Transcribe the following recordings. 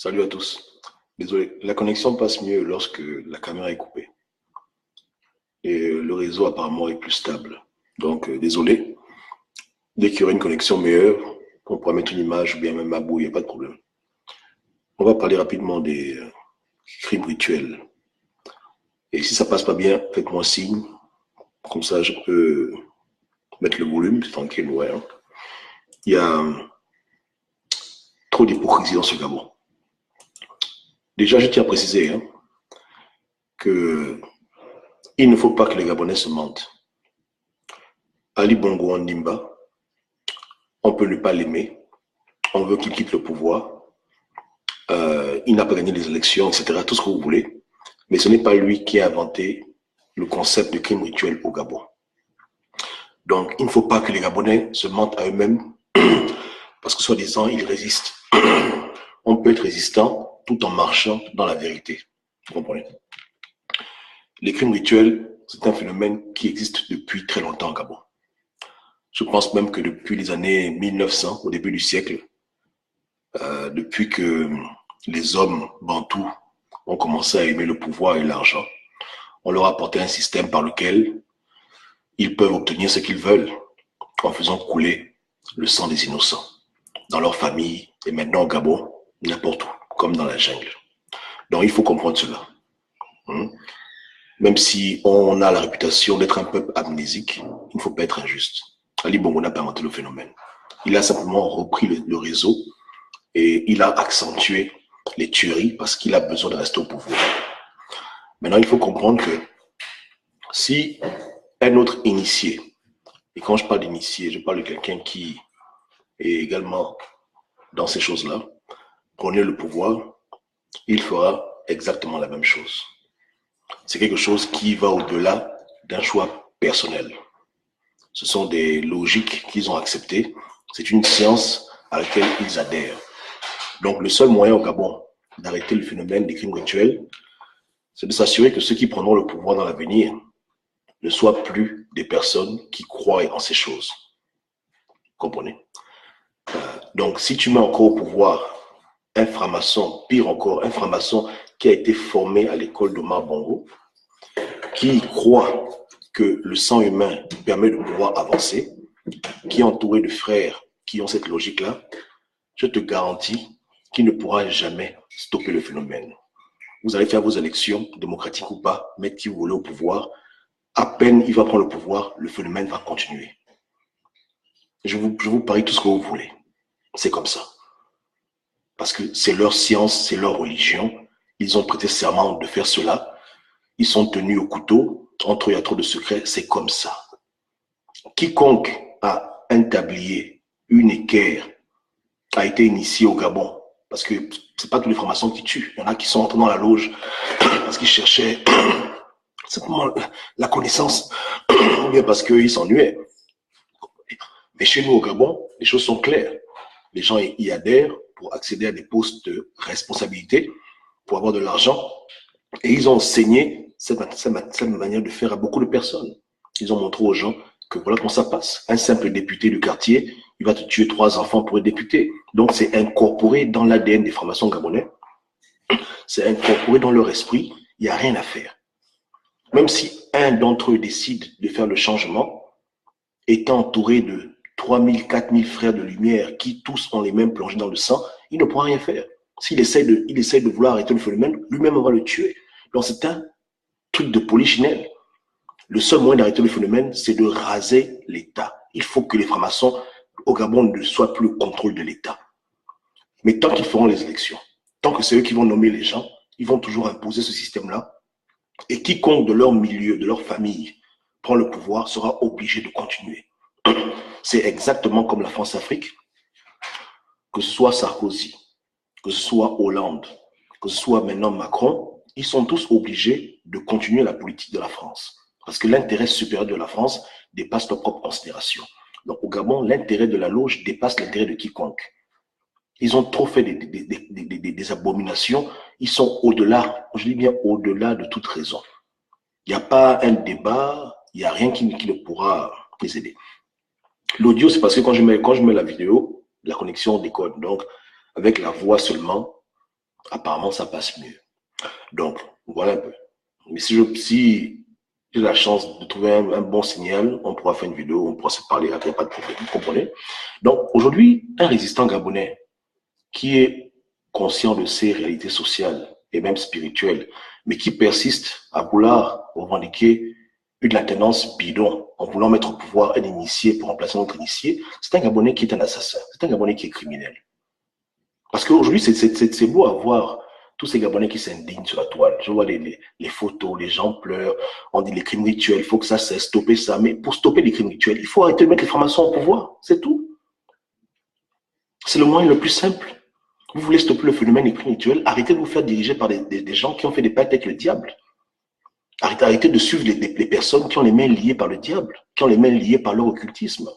Salut à tous. Désolé, la connexion passe mieux lorsque la caméra est coupée. Et le réseau apparemment est plus stable. Donc, désolé. Dès qu'il y aura une connexion meilleure, on pourra mettre une image ou bien même un bout, il n'y a pas de problème. On va parler rapidement des crimes rituels. Et si ça passe pas bien, faites-moi signe. Comme ça, je peux mettre le volume, tranquille, ouais. Il y a trop d'hypocrisie dans ce Gabon. Déjà, je tiens à préciser que il ne faut pas que les Gabonais se mentent. Ali Bongo Ondimba, on peut ne pas l'aimer, on veut qu'il quitte le pouvoir, il n'a pas gagné les élections, etc., tout ce que vous voulez, mais ce n'est pas lui qui a inventé le concept de crime rituel au Gabon. Donc, il ne faut pas que les Gabonais se mentent à eux-mêmes, parce que soi-disant, ils résistent. On peut être résistant tout en marchant dans la vérité. Vous comprenez? Les crimes rituels, c'est un phénomène qui existe depuis très longtemps au Gabon. Je pense même que depuis les années 1900, au début du siècle, depuis que les hommes bantous ont commencé à aimer le pouvoir et l'argent, on leur a apporté un système par lequel ils peuvent obtenir ce qu'ils veulent en faisant couler le sang des innocents dans leur famille et maintenant au Gabon, n'importe où, comme dans la jungle. Donc il faut comprendre cela. Même si on a la réputation d'être un peuple amnésique, il ne faut pas être injuste. Ali Bongo n'a pas inventé le phénomène. Il a simplement repris le réseau et il a accentué les tueries parce qu'il a besoin de rester au pouvoir. Maintenant, il faut comprendre que si un autre initié, et quand je parle d'initié, je parle de quelqu'un qui est également dans ces choses-là, prenait le pouvoir, il fera exactement la même chose. C'est quelque chose qui va au-delà d'un choix personnel. Ce sont des logiques qu'ils ont acceptées. C'est une science à laquelle ils adhèrent. Donc, le seul moyen au Gabon d'arrêter le phénomène des crimes rituels, c'est de s'assurer que ceux qui prendront le pouvoir dans l'avenir ne soient plus des personnes qui croient en ces choses. Vous comprenez? Donc, si tu mets encore au pouvoir un franc-maçon, pire encore, un franc-maçon qui a été formé à l'école d'Omar Bongo, qui croit que le sang humain permet de pouvoir avancer, qui est entouré de frères qui ont cette logique-là, je te garantis qu'il ne pourra jamais stopper le phénomène. Vous allez faire vos élections, démocratiques ou pas, mettre qui vous voulez au pouvoir. À peine il va prendre le pouvoir, le phénomène va continuer. Je vous parie tout ce que vous voulez. C'est comme ça. Parce que c'est leur science, c'est leur religion. Ils ont prêté serment de faire cela. Ils sont tenus au couteau. Entre eux, il y a trop de secrets. C'est comme ça. Quiconque a un tablier, une équerre, a été initié au Gabon. Parce que c'est pas tous les francs-maçons qui tuent. Il y en a qui sont entrés dans la loge parce qu'ils cherchaient simplement la connaissance, ou bien parce qu'ils s'ennuyaient. Mais chez nous au Gabon, les choses sont claires. Les gens y adhèrent pour accéder à des postes de responsabilité, pour avoir de l'argent. Et ils ont enseigné cette manière de faire à beaucoup de personnes. Ils ont montré aux gens que voilà comment ça passe. Un simple député du quartier, il va te tuer 3 enfants pour être député. Donc c'est incorporé dans l'ADN des francs-maçons gabonais. C'est incorporé dans leur esprit. Il n'y a rien à faire. Même si un d'entre eux décide de faire le changement, étant entouré de 3000, 4000 frères de lumière qui tous ont les mêmes plongées dans le sang, il ne pourra rien faire. S'il essaie de vouloir arrêter le phénomène, lui-même va le tuer. Donc c'est un truc de polichinelle. Le seul moyen d'arrêter le phénomène, c'est de raser l'État. Il faut que les francs-maçons au Gabon ne soient plus au contrôle de l'État. Mais tant qu'ils feront les élections, tant que c'est eux qui vont nommer les gens, ils vont toujours imposer ce système-là. Et quiconque de leur milieu, de leur famille, prend le pouvoir sera obligé de continuer. C'est exactement comme la France-Afrique, que ce soit Sarkozy, que ce soit Hollande, que ce soit maintenant Macron, ils sont tous obligés de continuer la politique de la France. Parce que l'intérêt supérieur de la France dépasse leur propre considération. Donc au Gabon, l'intérêt de la loge dépasse l'intérêt de quiconque. Ils ont trop fait des abominations. Ils sont au-delà, je dis bien au-delà de toute raison. Il n'y a pas un débat, il n'y a rien qui ne pourra les aider. L'audio, c'est parce que quand je mets la vidéo, la connexion déconne. Donc, avec la voix seulement, Apparemment, ça passe mieux. Donc, voilà un peu. Mais si j'ai la chance de trouver un bon signal, on pourra faire une vidéo, on pourra se parler, il n'y a pas de problème, vous comprenez? Donc, aujourd'hui, un résistant gabonais qui est conscient de ses réalités sociales et même spirituelles, mais qui persiste à vouloir revendiquer une tendance bidon, en voulant mettre au pouvoir un initié pour remplacer notre initié, c'est un Gabonais qui est un assassin, c'est un Gabonais qui est criminel. Parce qu'aujourd'hui, c'est beau à voir tous ces Gabonais qui s'indignent sur la toile. Je vois les photos, les gens pleurent, on dit les crimes rituels, il faut que ça cesse, stopper ça. Mais pour stopper les crimes rituels, il faut arrêter de mettre les formations au pouvoir, c'est tout. C'est le moyen le plus simple. Vous voulez stopper le phénomène des crimes rituels, arrêtez de vous faire diriger par des gens qui ont fait des pactes avec le diable. Arrêtez de suivre les personnes qui ont les mains liées par le diable, qui ont les mains liées par leur occultisme.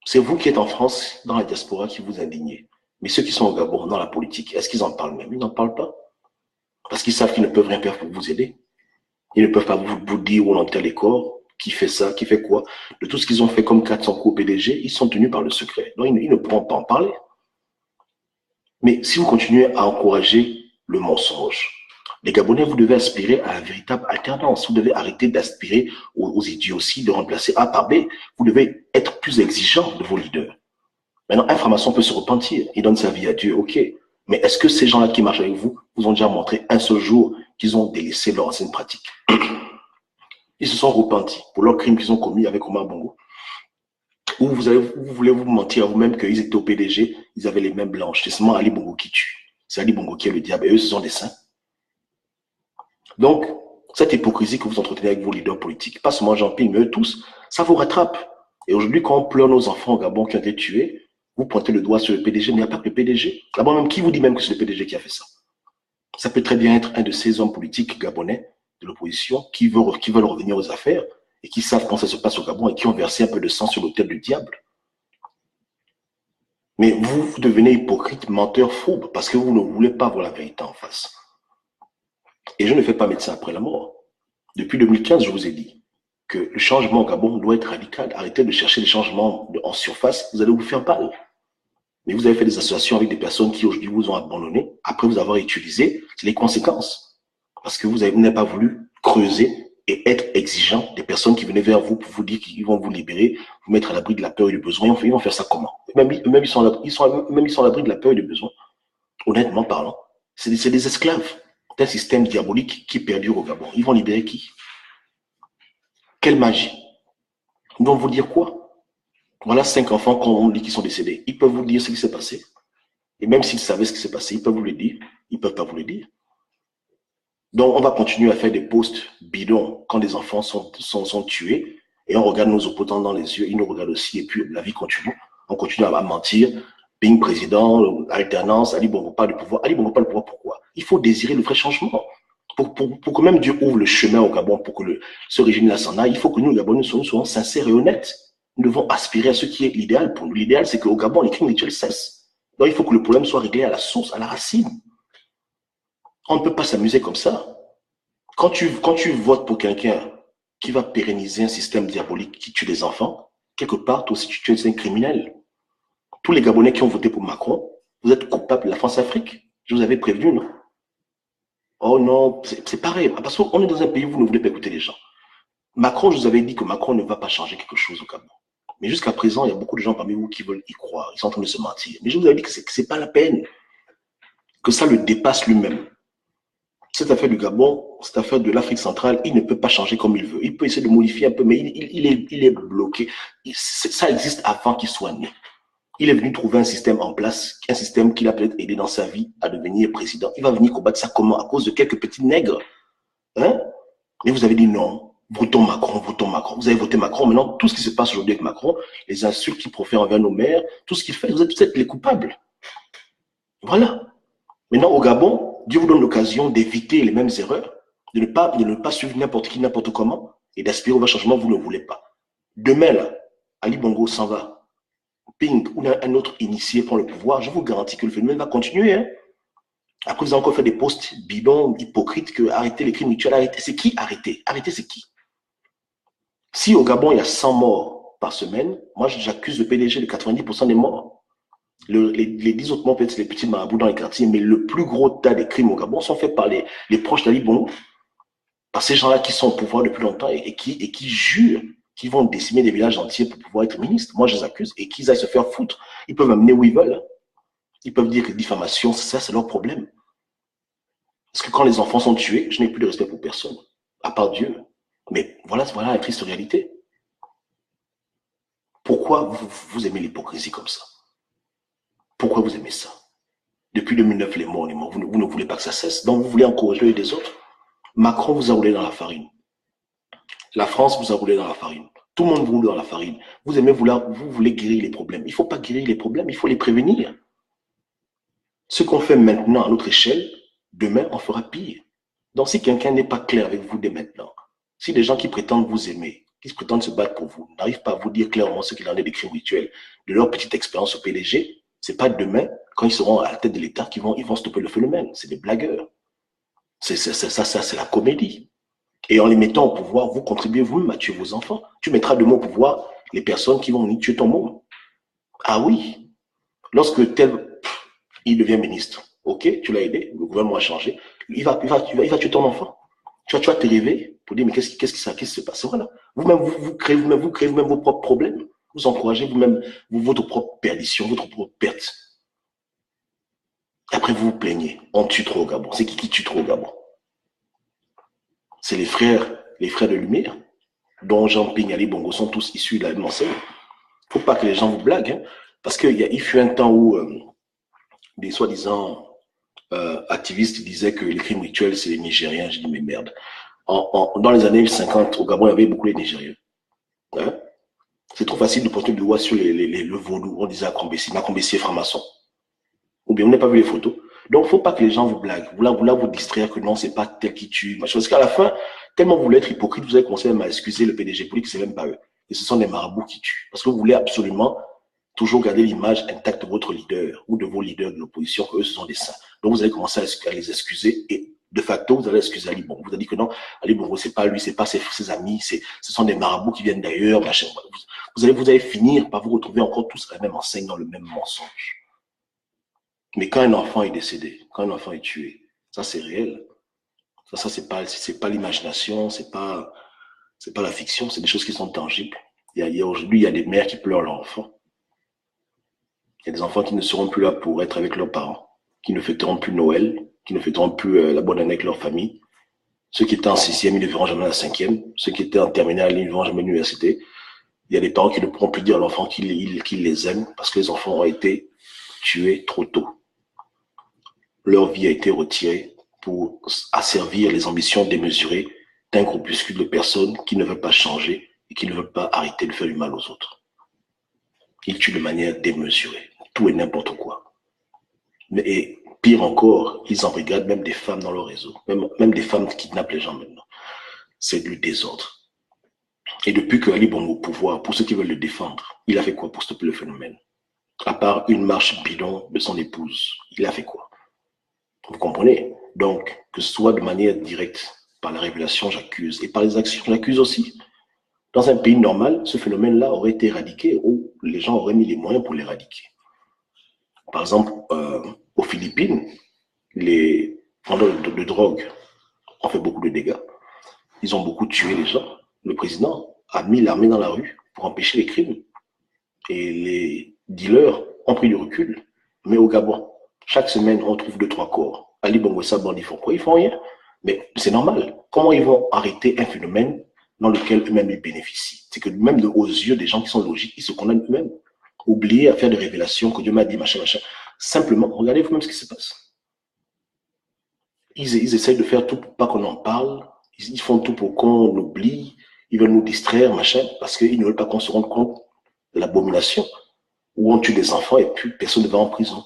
C'est vous qui êtes en France, dans la diaspora, qui vous indignez. Mais ceux qui sont au Gabon, dans la politique, est-ce qu'ils en parlent même? Ils n'en parlent pas. Parce qu'ils savent qu'ils ne peuvent rien faire pour vous aider. Ils ne peuvent pas vous dire où on enterre les corps, qui fait ça, qui fait quoi. De tout ce qu'ils ont fait comme 400 coups au PDG, ils sont tenus par le secret. Donc, ils ne pourront pas en parler. Mais si vous continuez à encourager le mensonge, les Gabonais, vous devez aspirer à la véritable alternance. Vous devez arrêter d'aspirer aux idioties, de remplacer A par B. Vous devez être plus exigeant de vos leaders. Maintenant, un franc-maçon peut se repentir. Il donne sa vie à Dieu, ok. Mais est-ce que ces gens-là qui marchent avec vous vous ont déjà montré un seul jour qu'ils ont délaissé leur ancienne pratique? Ils se sont repentis pour leurs crimes qu'ils ont commis avec Omar Bongo. Ou vous voulez vous mentir à vous-même qu'ils étaient au PDG, ils avaient les mains blanches. C'est seulement Ali Bongo qui tue. C'est Ali Bongo qui est le diable et eux, ce sont des saints. Donc, cette hypocrisie que vous entretenez avec vos leaders politiques, pas seulement Jean-Pierre, mais eux tous, ça vous rattrape. Et aujourd'hui, quand on pleure nos enfants au Gabon qui ont été tués, vous pointez le doigt sur le PDG, mais il n'y a pas que le PDG. D'abord, même qui vous dit même que c'est le PDG qui a fait ça? Ça peut très bien être un de ces hommes politiques gabonais de l'opposition qui veulent revenir aux affaires et qui savent comment ça se passe au Gabon et qui ont versé un peu de sang sur l'autel du diable. Mais vous devenez hypocrite, menteur, fourbe, parce que vous ne voulez pas voir la vérité en face. Et je ne fais pas médecin après la mort. Depuis 2015, je vous ai dit que le changement au Gabon doit être radical. Arrêtez de chercher les changements en surface, vous allez vous faire mal. Mais vous avez fait des associations avec des personnes qui aujourd'hui vous ont abandonné, après vous avoir utilisé, c'est les conséquences. Parce que vous n'avez pas voulu creuser et être exigeant des personnes qui venaient vers vous pour vous dire qu'ils vont vous libérer, vous mettre à l'abri de la peur et du besoin. Ils vont faire ça comment? Même ils sont à l'abri de la peur et du besoin. Honnêtement parlant, c'est des esclaves d'un système diabolique qui perdure au Gabon. Ils vont libérer qui? Quelle magie? Ils vont vous dire quoi? Voilà 5 enfants qu'on dit qui sont décédés. Ils peuvent vous dire ce qui s'est passé. Et même s'ils savaient ce qui s'est passé, ils peuvent vous le dire. Ils ne peuvent pas vous le dire. Donc, on va continuer à faire des posts bidons quand des enfants sont tués et on regarde nos opposants dans les yeux, ils nous regardent aussi et puis la vie continue. On continue à mentir. Ping président, alternance, Ali Bongo pas le pouvoir. Ali Bongo pas le pouvoir, pourquoi? Il faut désirer le vrai changement. Pour que même Dieu ouvre le chemin au Gabon pour que ce régime-là s'en aille, il faut que nous, les Gabonais, soyons sincères et honnêtes. Nous devons aspirer à ce qui est l'idéal pour nous. L'idéal, c'est qu'au Gabon, les crimes rituels cessent. Donc, il faut que le problème soit réglé à la source, à la racine. On ne peut pas s'amuser comme ça. Quand tu votes pour quelqu'un qui va pérenniser un système diabolique qui tue des enfants, quelque part, toi aussi, tu es un criminel. Tous les Gabonais qui ont voté pour Macron, vous êtes coupables de la France-Afrique. Je vous avais prévenu, non? Oh non, c'est pareil. Parce qu'on est dans un pays où vous ne voulez pas écouter les gens. Macron, je vous avais dit que Macron ne va pas changer quelque chose au Gabon. Mais jusqu'à présent, il y a beaucoup de gens parmi vous qui veulent y croire. Ils sont en train de se mentir. Mais je vous avais dit que c'est pas la peine. Que ça le dépasse lui-même. Cette affaire du Gabon, cette affaire de l'Afrique centrale, il ne peut pas changer comme il veut. Il peut essayer de modifier un peu, mais il est bloqué. Ça existe avant qu'il soit né. Il est venu trouver un système en place, un système qu'il a peut-être aidé dans sa vie à devenir président. Il va venir combattre ça comment? À cause de quelques petits nègres. Hein? Mais vous avez dit non, votons Macron, votons Macron. Vous avez voté Macron. Maintenant, tout ce qui se passe aujourd'hui avec Macron, les insultes qu'il profère envers nos mères, tout ce qu'il fait, vous êtes les coupables. Voilà. Maintenant, au Gabon, Dieu vous donne l'occasion d'éviter les mêmes erreurs, de ne pas suivre n'importe qui, n'importe comment, et d'aspirer au changement, vous ne voulez pas. Demain, là, Ali Bongo s'en va. Ping ou un autre initié prend le pouvoir, je vous garantis que le phénomène va continuer. Hein. Après, vous avez encore fait des posts bidons, hypocrites, que arrêter les crimes rituels, arrêter. C'est qui arrêter? Arrêter, c'est qui? Si au Gabon, il y a 100 morts par semaine, moi, j'accuse le PDG de 90% des morts. Les 10 autres membres, peut-être c'est les petits marabouts dans les quartiers, mais le plus gros tas des crimes au Gabon sont faits par les proches d'Ali Bongo, par ces gens-là qui sont au pouvoir depuis longtemps et qui jurent qu'ils vont décimer des villages entiers pour pouvoir être ministres. Moi, je les accuse et qu'ils aillent se faire foutre. Ils peuvent m'amener où ils veulent. Hein. Ils peuvent dire que diffamation, ça, c'est leur problème. Parce que quand les enfants sont tués, je n'ai plus de respect pour personne, à part Dieu. Mais voilà la triste réalité. Pourquoi vous aimez l'hypocrisie comme ça? Pourquoi vous aimez ça? Depuis 2009, les morts, vous ne voulez pas que ça cesse. Donc, vous voulez encourager les des autres. Macron vous a roulé dans la farine. La France vous a roulé dans la farine. Tout le monde vous roule dans la farine. Vous voulez guérir les problèmes. Il ne faut pas guérir les problèmes, il faut les prévenir. Ce qu'on fait maintenant à notre échelle, demain, on fera pire. Donc, si quelqu'un n'est pas clair avec vous dès maintenant, si des gens qui prétendent vous aimer, qui prétendent se battre pour vous, n'arrivent pas à vous dire clairement ce qu'il en est des crimes rituels, de leur petite expérience au PDG, c'est pas demain, quand ils seront à la tête de l'État, qu'ils vont stopper le phénomène. C'est des blagueurs. C'est la comédie. Et en les mettant au pouvoir, vous contribuez vous-même à tuer vos enfants. Tu mettras demain au pouvoir les personnes qui vont tuer ton monde. Ah oui. Lorsque il devient ministre, ok, tu l'as aidé, le gouvernement a changé, il va tuer ton enfant. Tu vas te réveiller pour dire, mais qu'est-ce qui se passe? Voilà. Vous-même, vous créez vous-même vos propres problèmes. Vous encouragez vous-même votre propre perdition, votre propre perte. Après, vous vous plaignez. On tue trop au Gabon. C'est qui tue trop au Gabon? C'est les frères de Lumière, dont Jean Ping et Ali Bongo sont tous issus de la même enseigne. Faut pas que les gens vous blaguent, hein, parce qu'il fut un temps où des soi-disant activistes disaient que les crimes rituels, c'est les Nigériens. Je dis, mais merde. Dans les années 50, au Gabon, il y avait beaucoup les Nigériens. Hein? C'est trop facile de porter le doigt sur le vaudou. On disait à Combessi est franc-maçon. Ou bien on n'a pas vu les photos. Donc, il ne faut pas que les gens vous blaguent. Vous distraire que non, c'est pas tel qui tue. Parce qu'à la fin, tellement vous voulez être hypocrite, vous avez commencé même à excuser le PDG pour dire que c'est même pas eux. Et ce sont des marabouts qui tuent. Parce que vous voulez absolument toujours garder l'image intacte de votre leader ou de vos leaders de l'opposition, que eux, ce sont des saints. Donc, vous allez commencer à les excuser et de facto, vous allez excuser Ali Bongo. Vous avez dit que non, Ali Bongo, c'est pas lui, c'est pas ses amis, ce sont des marabouts qui viennent d'ailleurs, machin. Vous allez finir par vous retrouver encore tous à la même enseigne dans le même mensonge. Mais quand un enfant est décédé, quand un enfant est tué, ça c'est réel. Ça c'est pas l'imagination, c'est pas la fiction, c'est des choses qui sont tangibles. Aujourd'hui, il y a des mères qui pleurent leur enfant. Il y a des enfants qui ne seront plus là pour être avec leurs parents, qui ne fêteront plus Noël, qui ne fêteront plus la bonne année avec leur famille. Ceux qui étaient en sixième, ils ne verront jamais la cinquième. Ceux qui étaient en terminale, ils ne verront jamais l'université. Il y a des parents qui ne pourront plus dire à l'enfant qu'ils les aiment parce que les enfants ont été tués trop tôt. Leur vie a été retirée pour asservir les ambitions démesurées d'un groupuscule de personnes qui ne veulent pas changer et qui ne veulent pas arrêter de faire du mal aux autres. Ils tuent de manière démesurée, tout et n'importe quoi. Et pire encore, ils embrigadent même des femmes dans leur réseau, même des femmes qui kidnappent les gens maintenant. C'est du désordre. Et depuis que Ali Bongo au pouvoir, pour ceux qui veulent le défendre, il a fait quoi pour stopper le phénomène? À part une marche bidon de son épouse, il a fait quoi? Vous comprenez? Donc, que ce soit de manière directe, par la révélation, j'accuse, et par les actions, j'accuse aussi. Dans un pays normal, ce phénomène-là aurait été éradiqué, ou les gens auraient mis les moyens pour l'éradiquer. Par exemple, aux Philippines, les vendeurs de drogue ont fait beaucoup de dégâts. Ils ont beaucoup tué les gens. Le président a mis l'armée dans la rue pour empêcher les crimes. Et les dealers ont pris du recul. Mais au Gabon, chaque semaine, on trouve 2-3 corps. Ali Bongo Sabon, ils font quoi? Ils font rien. Mais c'est normal. Comment ils vont arrêter un phénomène dans lequel eux-mêmes ils bénéficient? C'est que même aux yeux des gens qui sont logiques, ils se condamnent eux-mêmes. Oublier à faire des révélations que Dieu m'a dit, machin, machin. Simplement, regardez vous-même ce qui se passe. Ils essayent de faire tout pour pas qu'on en parle. Ils font tout pour qu'on oublie. Ils veulent nous distraire, machin, parce qu'ils ne veulent pas qu'on se rende compte de l'abomination où on tue des enfants et puis personne ne va en prison.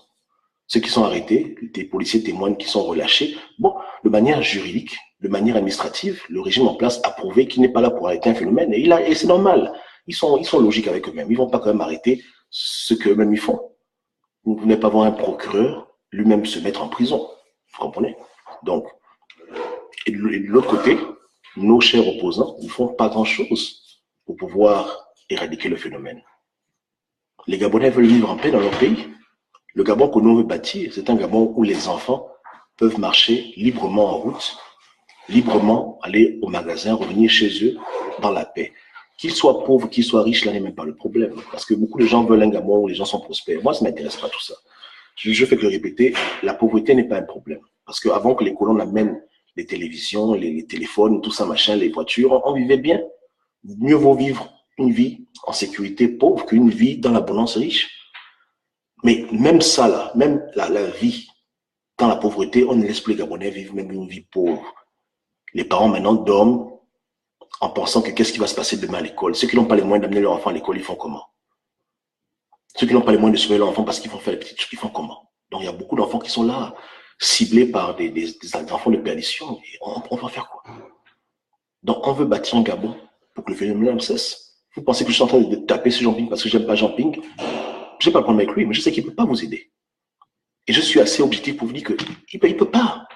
Ceux qui sont arrêtés, des policiers témoignent qui sont relâchés. Bon, de manière juridique, de manière administrative, le régime en place a prouvé qu'il n'est pas là pour arrêter un phénomène. Et c'est normal. Ils sont logiques avec eux-mêmes. Ils ne vont pas quand même arrêter ce qu'eux-mêmes ils font. Vous n'allez pas voir un procureur lui-même se mettre en prison. Vous comprenez? Donc, et de l'autre côté, nos chers opposants ne font pas grand-chose pour pouvoir éradiquer le phénomène. Les Gabonais veulent vivre en paix dans leur pays. Le Gabon que nous veut bâtir, c'est un Gabon où les enfants peuvent marcher librement en route, librement aller au magasin, revenir chez eux dans la paix. Qu'ils soient pauvres, qu'ils soient riches, là n'est même pas le problème. Parce que beaucoup de gens veulent un Gabon où les gens sont prospères. Moi, ça ne m'intéresse pas tout ça. Je fais que le répéter, la pauvreté n'est pas un problème. Parce qu'avant que les colons amènent les télévisions, les téléphones, tout ça, machin, les voitures, on vivait bien. Mieux vaut vivre une vie en sécurité pauvre qu'une vie dans l'abondance riche. Mais même ça, là, même la vie dans la pauvreté, on ne laisse plus les Gabonais vivre même une vie pauvre. Les parents maintenant dorment en pensant que qu'est-ce qui va se passer demain à l'école. Ceux qui n'ont pas les moyens d'amener leur enfant à l'école, ils font comment? Ceux qui n'ont pas les moyens de sauver leur enfant parce qu'ils vont faire les petites choses, ils font comment? Donc il y a beaucoup d'enfants qui sont là, ciblés par des enfants de perdition. Et on va faire quoi? Donc on veut bâtir un Gabon pour que le phénomène cesse. Vous pensez que je suis en train de taper sur Jean Ping parce que j'aime pas Jean Ping? Je n'ai pas le problème avec lui, mais je sais qu'il ne peut pas vous aider. Et je suis assez objectif pour vous dire qu'il ne peut pas.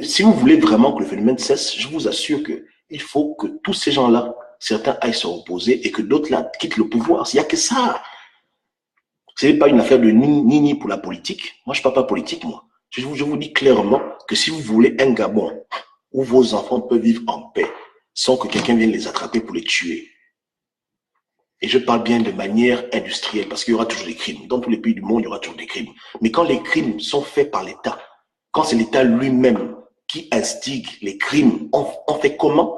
Si vous voulez vraiment que le phénomène cesse, je vous assure qu'il faut que tous ces gens-là, certains aillent se reposer et que d'autres là quittent le pouvoir. Il n'y a que ça. Ce n'est pas une affaire de ni pour la politique. Moi, je ne parle pas politique, moi. Je vous dis clairement que si vous voulez un Gabon où vos enfants peuvent vivre en paix sans que quelqu'un vienne les attraper pour les tuer, et je parle bien de manière industrielle, parce qu'il y aura toujours des crimes. Dans tous les pays du monde, il y aura toujours des crimes. Mais quand les crimes sont faits par l'État, quand c'est l'État lui-même qui instigue les crimes, on fait comment?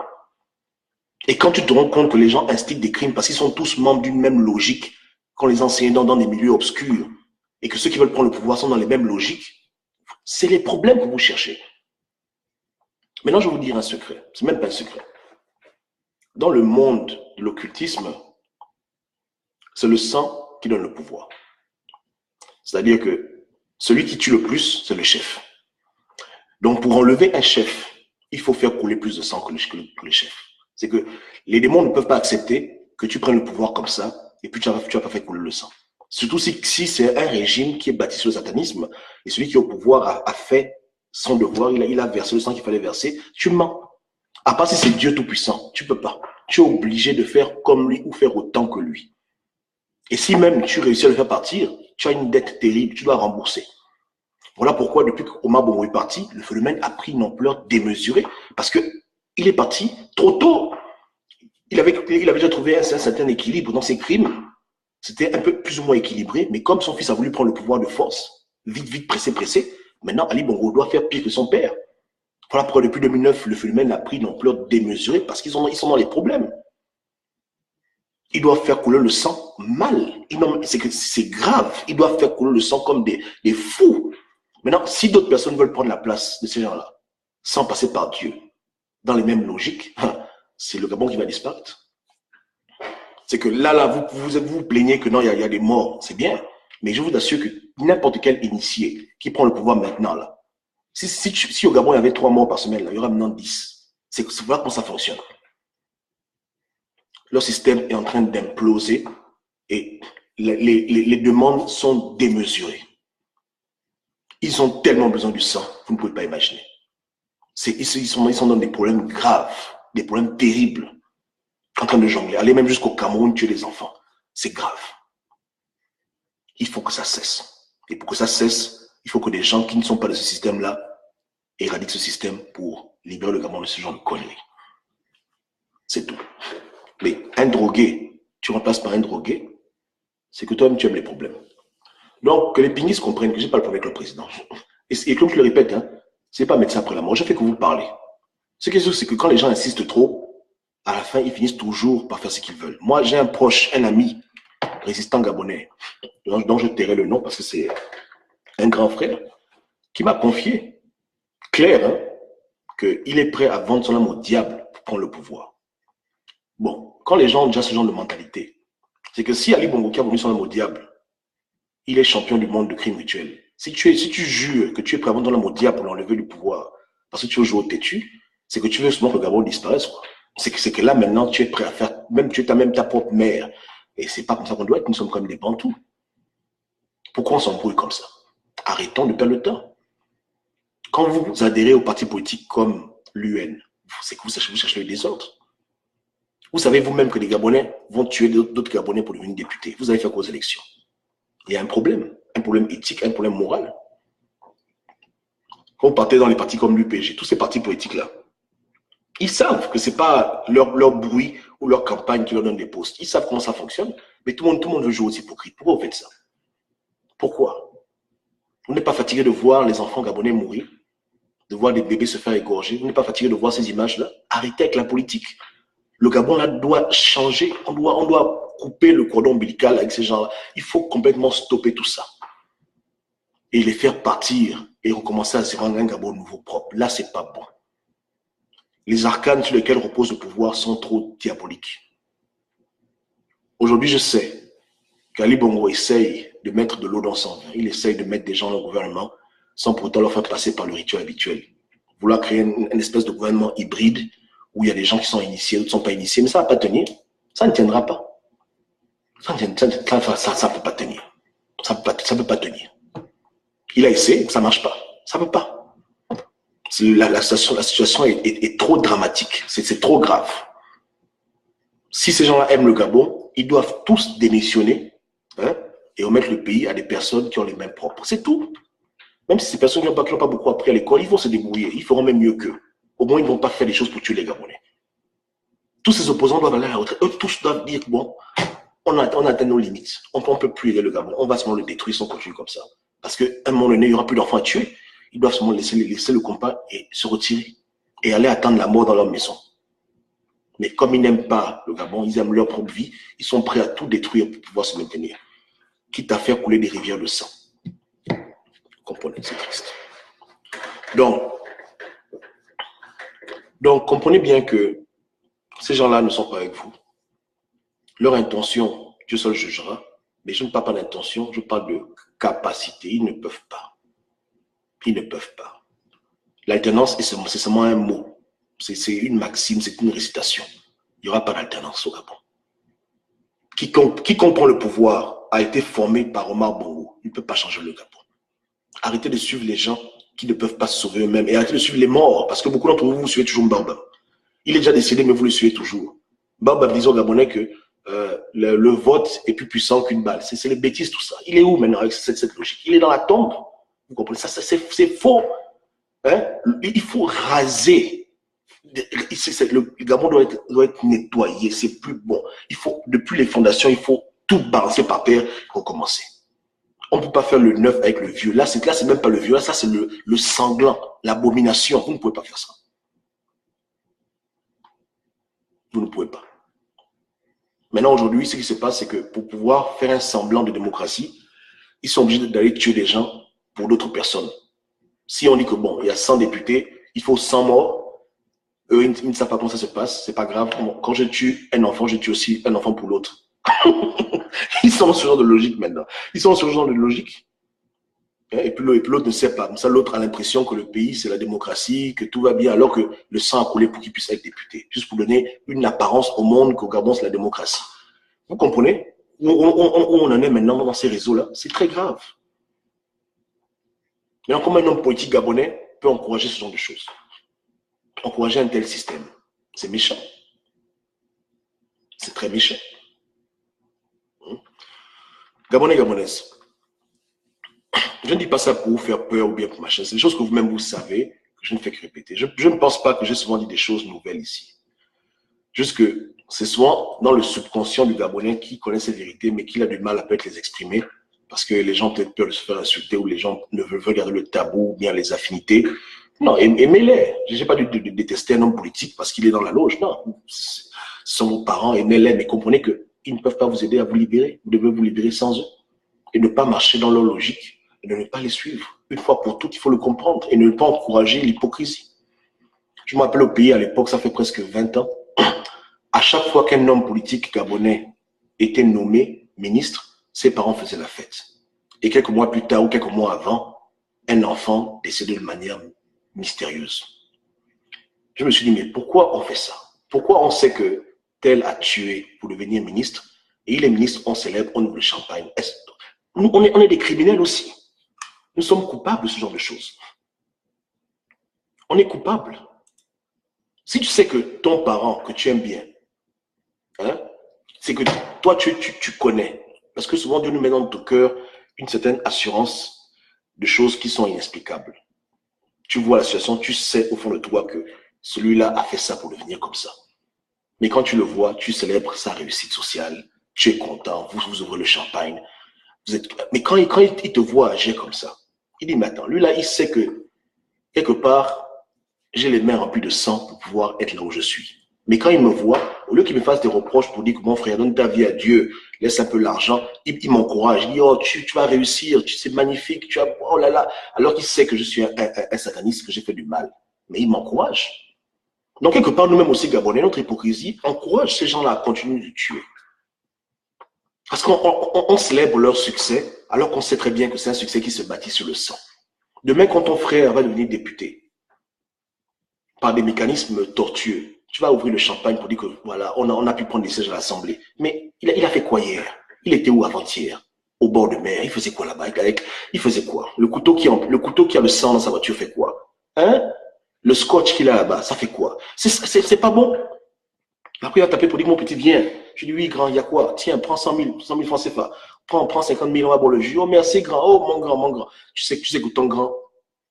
Et quand tu te rends compte que les gens instiguent des crimes parce qu'ils sont tous membres d'une même logique, qu'on les enseigne dans des milieux obscurs, et que ceux qui veulent prendre le pouvoir sont dans les mêmes logiques, c'est les problèmes que vous cherchez. Maintenant, je vais vous dire un secret. C'est même pas un secret. Dans le monde de l'occultisme, c'est le sang qui donne le pouvoir. C'est-à-dire que celui qui tue le plus, c'est le chef. Donc, pour enlever un chef, il faut faire couler plus de sang que le chef. C'est que les démons ne peuvent pas accepter que tu prennes le pouvoir comme ça et puis tu vas pas faire couler le sang. Surtout si c'est un régime qui est bâti sur le satanisme et celui qui est au pouvoir a fait son devoir, il a versé le sang qu'il fallait verser, tu mens. À part si c'est Dieu Tout-Puissant, tu peux pas. Tu es obligé de faire comme lui ou faire autant que lui. Et si même tu réussis à le faire partir, tu as une dette terrible, tu dois rembourser. Voilà pourquoi depuis que Omar Bongo est parti, le phénomène a pris une ampleur démesurée parce que il est parti trop tôt. Il avait déjà trouvé un certain équilibre dans ses crimes. C'était un peu plus ou moins équilibré, mais comme son fils a voulu prendre le pouvoir de force, vite, pressé, maintenant Ali Bongo doit faire pire que son père. Voilà pourquoi depuis 2009, le phénomène a pris une ampleur démesurée parce qu'ils sont dans les problèmes. Ils doivent faire couler le sang mal. C'est grave. Ils doivent faire couler le sang comme des fous. Maintenant, si d'autres personnes veulent prendre la place de ces gens-là, sans passer par Dieu, dans les mêmes logiques, c'est le Gabon qui va disparaître. C'est que là, vous plaignez que non, il y a des morts, c'est bien. Mais je vous assure que n'importe quel initié qui prend le pouvoir maintenant, là, si au Gabon, il y avait 3 morts par semaine, là, il y aura maintenant 10. C'est voilà comment ça fonctionne. Leur système est en train d'imploser et les demandes sont démesurées. Ils ont tellement besoin du sang, vous ne pouvez pas imaginer. Ils sont dans des problèmes graves, des problèmes terribles, en train de jongler. Aller même jusqu'au Cameroun tuer les enfants, c'est grave. Il faut que ça cesse. Et pour que ça cesse, il faut que des gens qui ne sont pas de ce système-là éradiquent ce système pour libérer le Cameroun de ce genre de conneries. C'est tout. Mais un drogué, tu remplaces par un drogué, c'est que toi-même tu aimes les problèmes. Donc, que les pinguistes comprennent que je n'ai pas le problème avec le président. Et comme je le répète, ce n'est pas mettre ça après la mort. Je fais que vous parlez. Ce qui est sûr, c'est que quand les gens insistent trop, à la fin, ils finissent toujours par faire ce qu'ils veulent. Moi, j'ai un proche, un ami, résistant gabonais, dont je tairai le nom parce que c'est un grand frère, qui m'a confié, clair, qu'il est prêt à vendre son âme au diable pour prendre le pouvoir. Bon, quand les gens ont déjà ce genre de mentalité, c'est que si Ali Bongo qui a vendu son âme au diable, il est champion du monde de crime rituel. Si tu jures que tu es prêt à vendre ton âme au diable pour l'enlever du pouvoir, parce que tu veux jouer au têtu, c'est que tu veux seulement que le Gabon disparaisse, quoi. C'est que là, maintenant, tu es prêt à faire, tu as même ta propre mère. Et c'est pas comme ça qu'on doit être, nous sommes comme des bantous. Pourquoi on s'embrouille comme ça? Arrêtons de perdre le temps. Quand vous adhérez aux partis politiques comme l'UN, c'est que vous cherchez le désordre. Vous savez vous-même que les Gabonais vont tuer d'autres Gabonais pour devenir députés. Vous allez faire quoi aux élections? Il y a un problème. un problème éthique, un problème moral. Quand vous partez dans les partis comme l'UPG, tous ces partis politiques-là, ils savent que ce n'est pas leur bruit ou leur campagne qui leur donne des postes. Ils savent comment ça fonctionne, mais tout le monde veut jouer aux hypocrites. Pourquoi vous faites ça? Pourquoi? Vous n'êtes pas fatigué de voir les enfants gabonais mourir, de voir des bébés se faire égorger. Vous n'êtes pas fatigué de voir ces images-là? Arrêtez avec la politique. Le Gabon là doit changer. On doit couper le cordon ombilical avec ces gens-là. Il faut complètement stopper tout ça. Et les faire partir et recommencer à se rendre un Gabon nouveau propre. Là, c'est pas bon. Les arcanes sur lesquels repose le pouvoir sont trop diaboliques. Aujourd'hui, je sais qu'Ali Bongo essaye de mettre de l'eau dans son vin. Il essaye de mettre des gens dans le gouvernement sans pourtant leur faire passer par le rituel habituel. Vouloir créer une espèce de gouvernement hybride où il y a des gens qui sont initiés, d'autres ne sont pas initiés, mais ça ne va pas tenir. Ça ne tiendra pas. Ça ne peut pas tenir. Ça ne peut pas tenir. Il a essayé, ça ne marche pas. Ça ne peut pas. La situation est trop dramatique. C'est trop grave. Si ces gens-là aiment le Gabon, ils doivent tous démissionner et remettre le pays à des personnes qui ont les mains propres. C'est tout. Même si ces personnes qui n'ont pas beaucoup appris à l'école, ils vont se débrouiller. Ils feront même mieux qu'eux. Au moins, ils ne vont pas faire des choses pour tuer les Gabonais. Tous ces opposants doivent aller à la retraite. Eux tous doivent dire, bon, on a atteint nos limites. On ne peut plus aider le Gabon. On va seulement le détruire si on continue comme ça. Parce qu'à un moment donné, il n'y aura plus d'enfants à tuer. Ils doivent seulement laisser le combat et se retirer. Et aller attendre la mort dans leur maison. Mais comme ils n'aiment pas le Gabon, ils aiment leur propre vie, ils sont prêts à tout détruire pour pouvoir se maintenir. Quitte à faire couler des rivières de sang. Vous comprenez, c'est triste. Donc, comprenez bien que ces gens-là ne sont pas avec vous. Leur intention, Dieu seul jugera. Mais je ne parle pas d'intention, je parle de capacité. Ils ne peuvent pas. Ils ne peuvent pas. L'alternance, c'est seulement un mot. C'est une maxime, c'est une récitation. Il n'y aura pas d'alternance au Gabon. Quiconque prend le pouvoir a été formé par Omar Bongo. Il ne peut pas changer le Gabon. Arrêtez de suivre les gens qui ne peuvent pas se sauver eux-mêmes et arrêtez de suivre les morts parce que beaucoup d'entre vous, vous suivez toujours Baobab. Il est déjà décédé, mais vous le suivez toujours. Baobab disait aux Gabonais que le vote est plus puissant qu'une balle. C'est les bêtises, tout ça. Il est où maintenant avec cette logique? Il est dans la tombe. Vous comprenez ça? C'est faux. Hein? Il faut raser. Le Gabon doit être nettoyé. C'est plus bon. Depuis les fondations, il faut tout balancer par terre pour commencer. On ne peut pas faire le neuf avec le vieux. Là, c'est même pas le vieux. Là, ça, c'est le sanglant, l'abomination. Vous ne pouvez pas faire ça. Vous ne pouvez pas. Maintenant, aujourd'hui, ce qui se passe, c'est que pour pouvoir faire un semblant de démocratie, ils sont obligés d'aller tuer des gens pour d'autres personnes. Si on dit que bon, il y a 100 députés, il faut 100 morts, eux, ils ne savent pas comment ça se passe, c'est pas grave. Quand je tue un enfant, je tue aussi un enfant pour l'autre. Ils sont dans ce genre de logique maintenant. Ils sont dans ce genre de logique. Et puis l'autre ne sait pas. Comme ça, l'autre a l'impression que le pays, c'est la démocratie, que tout va bien, alors que le sang a coulé pour qu'il puisse être député. Juste pour donner une apparence au monde qu'au Gabon, c'est la démocratie. Vous comprenez? Où on en est maintenant dans ces réseaux-là, c'est très grave. Maintenant, comment un homme politique gabonais peut encourager ce genre de choses? Encourager un tel système. C'est méchant. C'est très méchant. Gabonais, Gabonaises. Je ne dis pas ça pour vous faire peur ou bien pour machin. C'est des choses que vous-même vous savez, que je ne fais que répéter. Je ne pense pas que j'ai souvent dit des choses nouvelles ici. Juste que c'est souvent dans le subconscient du Gabonais qui connaît ces vérités, mais qui a du mal à peut-être les exprimer, parce que les gens ont peut-être peur de se faire insulter, ou les gens ne veulent garder le tabou, ou bien les affinités. Non, aimez-les. Je n'ai pas de détester un homme politique parce qu'il est dans la loge. Non, ce sont vos parents, aimez-les, mais comprenez qu'ils ne peuvent pas vous aider à vous libérer. Vous devez vous libérer sans eux. Et ne pas marcher dans leur logique. Et de ne pas les suivre. Une fois pour toutes, il faut le comprendre et ne pas encourager l'hypocrisie. Je me rappelle au pays à l'époque, ça fait presque 20 ans, à chaque fois qu'un homme politique gabonais était nommé ministre, ses parents faisaient la fête. Et quelques mois plus tard ou quelques mois avant, un enfant décédait de manière mystérieuse. Je me suis dit, mais pourquoi on fait ça? Pourquoi on sait que tel a tué pour devenir ministre et il est ministre, on célèbre, on ouvre le champagne? Nous, on est des criminels aussi. Nous sommes coupables de ce genre de choses. On est coupables. Si tu sais que ton parent, que tu aimes bien, hein, c'est que toi, tu connais. Parce que souvent, Dieu nous met dans ton cœur une certaine assurance de choses qui sont inexplicables. Tu vois la situation, tu sais au fond de toi que celui-là a fait ça pour devenir comme ça. Mais quand tu le vois, tu célèbres sa réussite sociale, tu es content, vous ouvrez le champagne. Mais quand il te voit agir comme ça, il dit, mais attends, lui là, il sait que quelque part, j'ai les mains remplies de sang pour pouvoir être là où je suis. Mais quand il me voit, au lieu qu'il me fasse des reproches pour dire que mon frère, donne ta vie à Dieu, laisse un peu l'argent, il m'encourage, il dit, oh, tu vas réussir, c'est magnifique, oh là là, alors qu'il sait que je suis un sataniste, que j'ai fait du mal. Mais il m'encourage. Donc, quelque part, nous-mêmes aussi, Gabonais, notre hypocrisie encourage ces gens-là à continuer de tuer. Parce qu'on célèbre leur succès, alors qu'on sait très bien que c'est un succès qui se bâtit sur le sang. Demain, quand ton frère va devenir député, par des mécanismes tortueux, tu vas ouvrir le champagne pour dire que voilà, on a pu prendre des sièges à l'Assemblée. Mais il a fait quoi hier? Il était où avant-hier? Au bord de mer. Il faisait quoi là-bas? Il faisait quoi? Le couteau qui a le sang dans sa voiture fait quoi? Hein? Le scotch qu'il a là-bas, ça fait quoi? C'est pas bon. Après, il a tapé pour dire, mon petit, viens. Je lui dis, oui, grand, il y a quoi? Tiens, prends 100 000 francs CFA. Prends 50 000, on va boire le jus. Oh, merci, grand. Oh, mon grand, mon grand. Tu sais que ton grand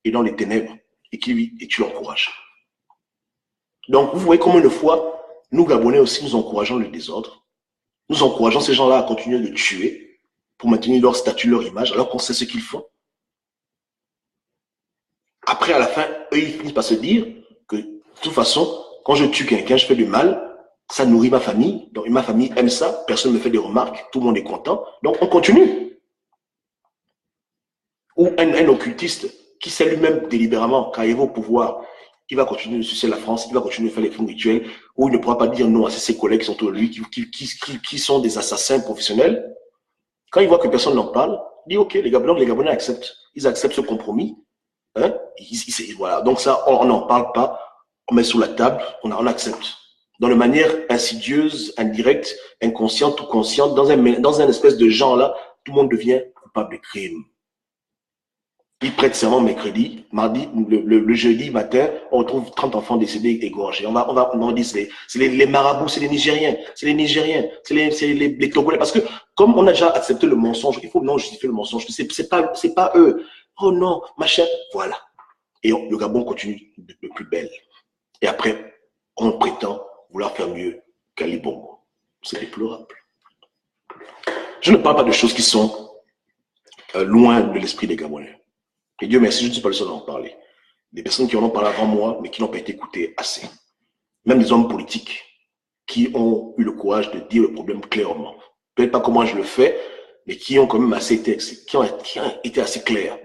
est dans les ténèbres et tu l'encourages. Donc, vous voyez combien de fois, nous, Gabonais aussi, nous encourageons le désordre. Nous encourageons ces gens-là à continuer de tuer pour maintenir leur statut, leur image, alors qu'on sait ce qu'ils font. Après, à la fin, eux, ils finissent par se dire que, de toute façon, quand je tue quelqu'un, je fais du mal, ça nourrit ma famille. Donc, ma famille aime ça, personne ne me fait des remarques, tout le monde est content. Donc, on continue. Ou un occultiste qui sait lui-même délibérément, quand il va au pouvoir, il va continuer de sucer la France, il va continuer de faire les crimes rituels, où il ne pourra pas dire non à ses collègues qui sont autour de lui, qui sont des assassins professionnels. Quand il voit que personne n'en parle, il dit ok, les Gabonais acceptent. Ils acceptent ce compromis. Hein? Voilà. Donc ça, on n'en parle pas, on met sur la table, on accepte. Dans de manière insidieuse, indirecte, inconsciente ou consciente, dans un espèce de genre-là, tout le monde devient coupable de crime. Ils prêtent serment mercredi, mardi, le jeudi matin, on retrouve 30 enfants décédés égorgés. On dit c'est les marabouts, c'est les Nigériens, c'est les Togolais. Parce que comme on a déjà accepté le mensonge, il faut non justifier le mensonge. C'est pas eux. Oh non, machin, voilà. Et le Gabon continue de plus belle. Et après, on prétend vouloir faire mieux qu'Ali Bongo. C'est déplorable. Je ne parle pas de choses qui sont loin de l'esprit des Gabonais. Et Dieu merci, je ne suis pas le seul à en parler. Des personnes qui en ont parlé avant moi, mais qui n'ont pas été écoutées assez. Même des hommes politiques qui ont eu le courage de dire le problème clairement. Peut-être pas comment je le fais, mais qui ont quand même qui ont été assez clairs.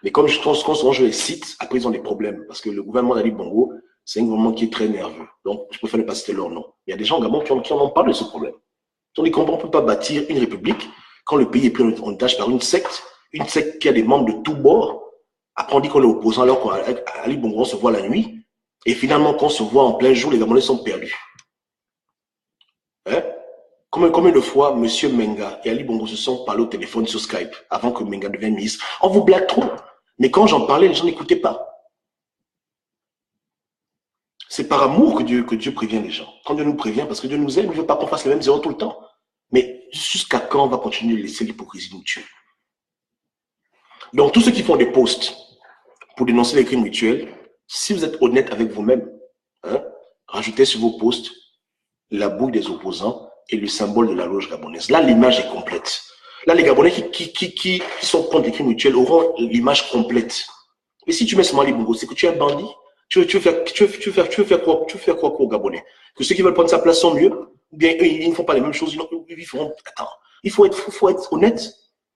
Mais comme je les cite, après ils ont des problèmes. Parce que le gouvernement d'Ali Bongo, c'est un gouvernement qui est très nerveux. Donc, je préfère ne pas citer leur nom. Il y a des gens au Gabon qui en ont parlé de ce problème. On dit qu'on ne peut pas bâtir une république quand le pays est pris en otage par une secte qui a des membres de tous bords. Après, on dit qu'on est opposant alors qu'Ali Bongo, on se voit la nuit. Et finalement, quand on se voit en plein jour, les Gabonais sont perdus. Hein? Combien de fois M. Menga et Ali Bongo se sont parlé au téléphone sur Skype avant que Menga devienne ministre? On vous blague trop. Mais quand j'en parlais, les gens n'écoutaient pas. C'est par amour que Dieu prévient les gens. Quand Dieu nous prévient, parce que Dieu nous aime, il ne veut pas qu'on fasse les mêmes erreurs tout le temps. Mais jusqu'à quand on va continuer de laisser l'hypocrisie nous tuer? Donc, tous ceux qui font des posts pour dénoncer les crimes rituels, si vous êtes honnête avec vous-même, hein, rajoutez sur vos posts la bouille des opposants et le symbole de la loge gabonaise. Là, l'image est complète. Là, les Gabonais qui sont contre les crimes rituels auront l'image complète. Mais si tu mets seulement les Bongo, c'est que tu es un bandit. Tu veux faire quoi aux Gabonais? Que ceux qui veulent prendre sa place sont mieux? Ou bien ils ne font pas les mêmes choses? Ils feront... Attends, il faut être honnête.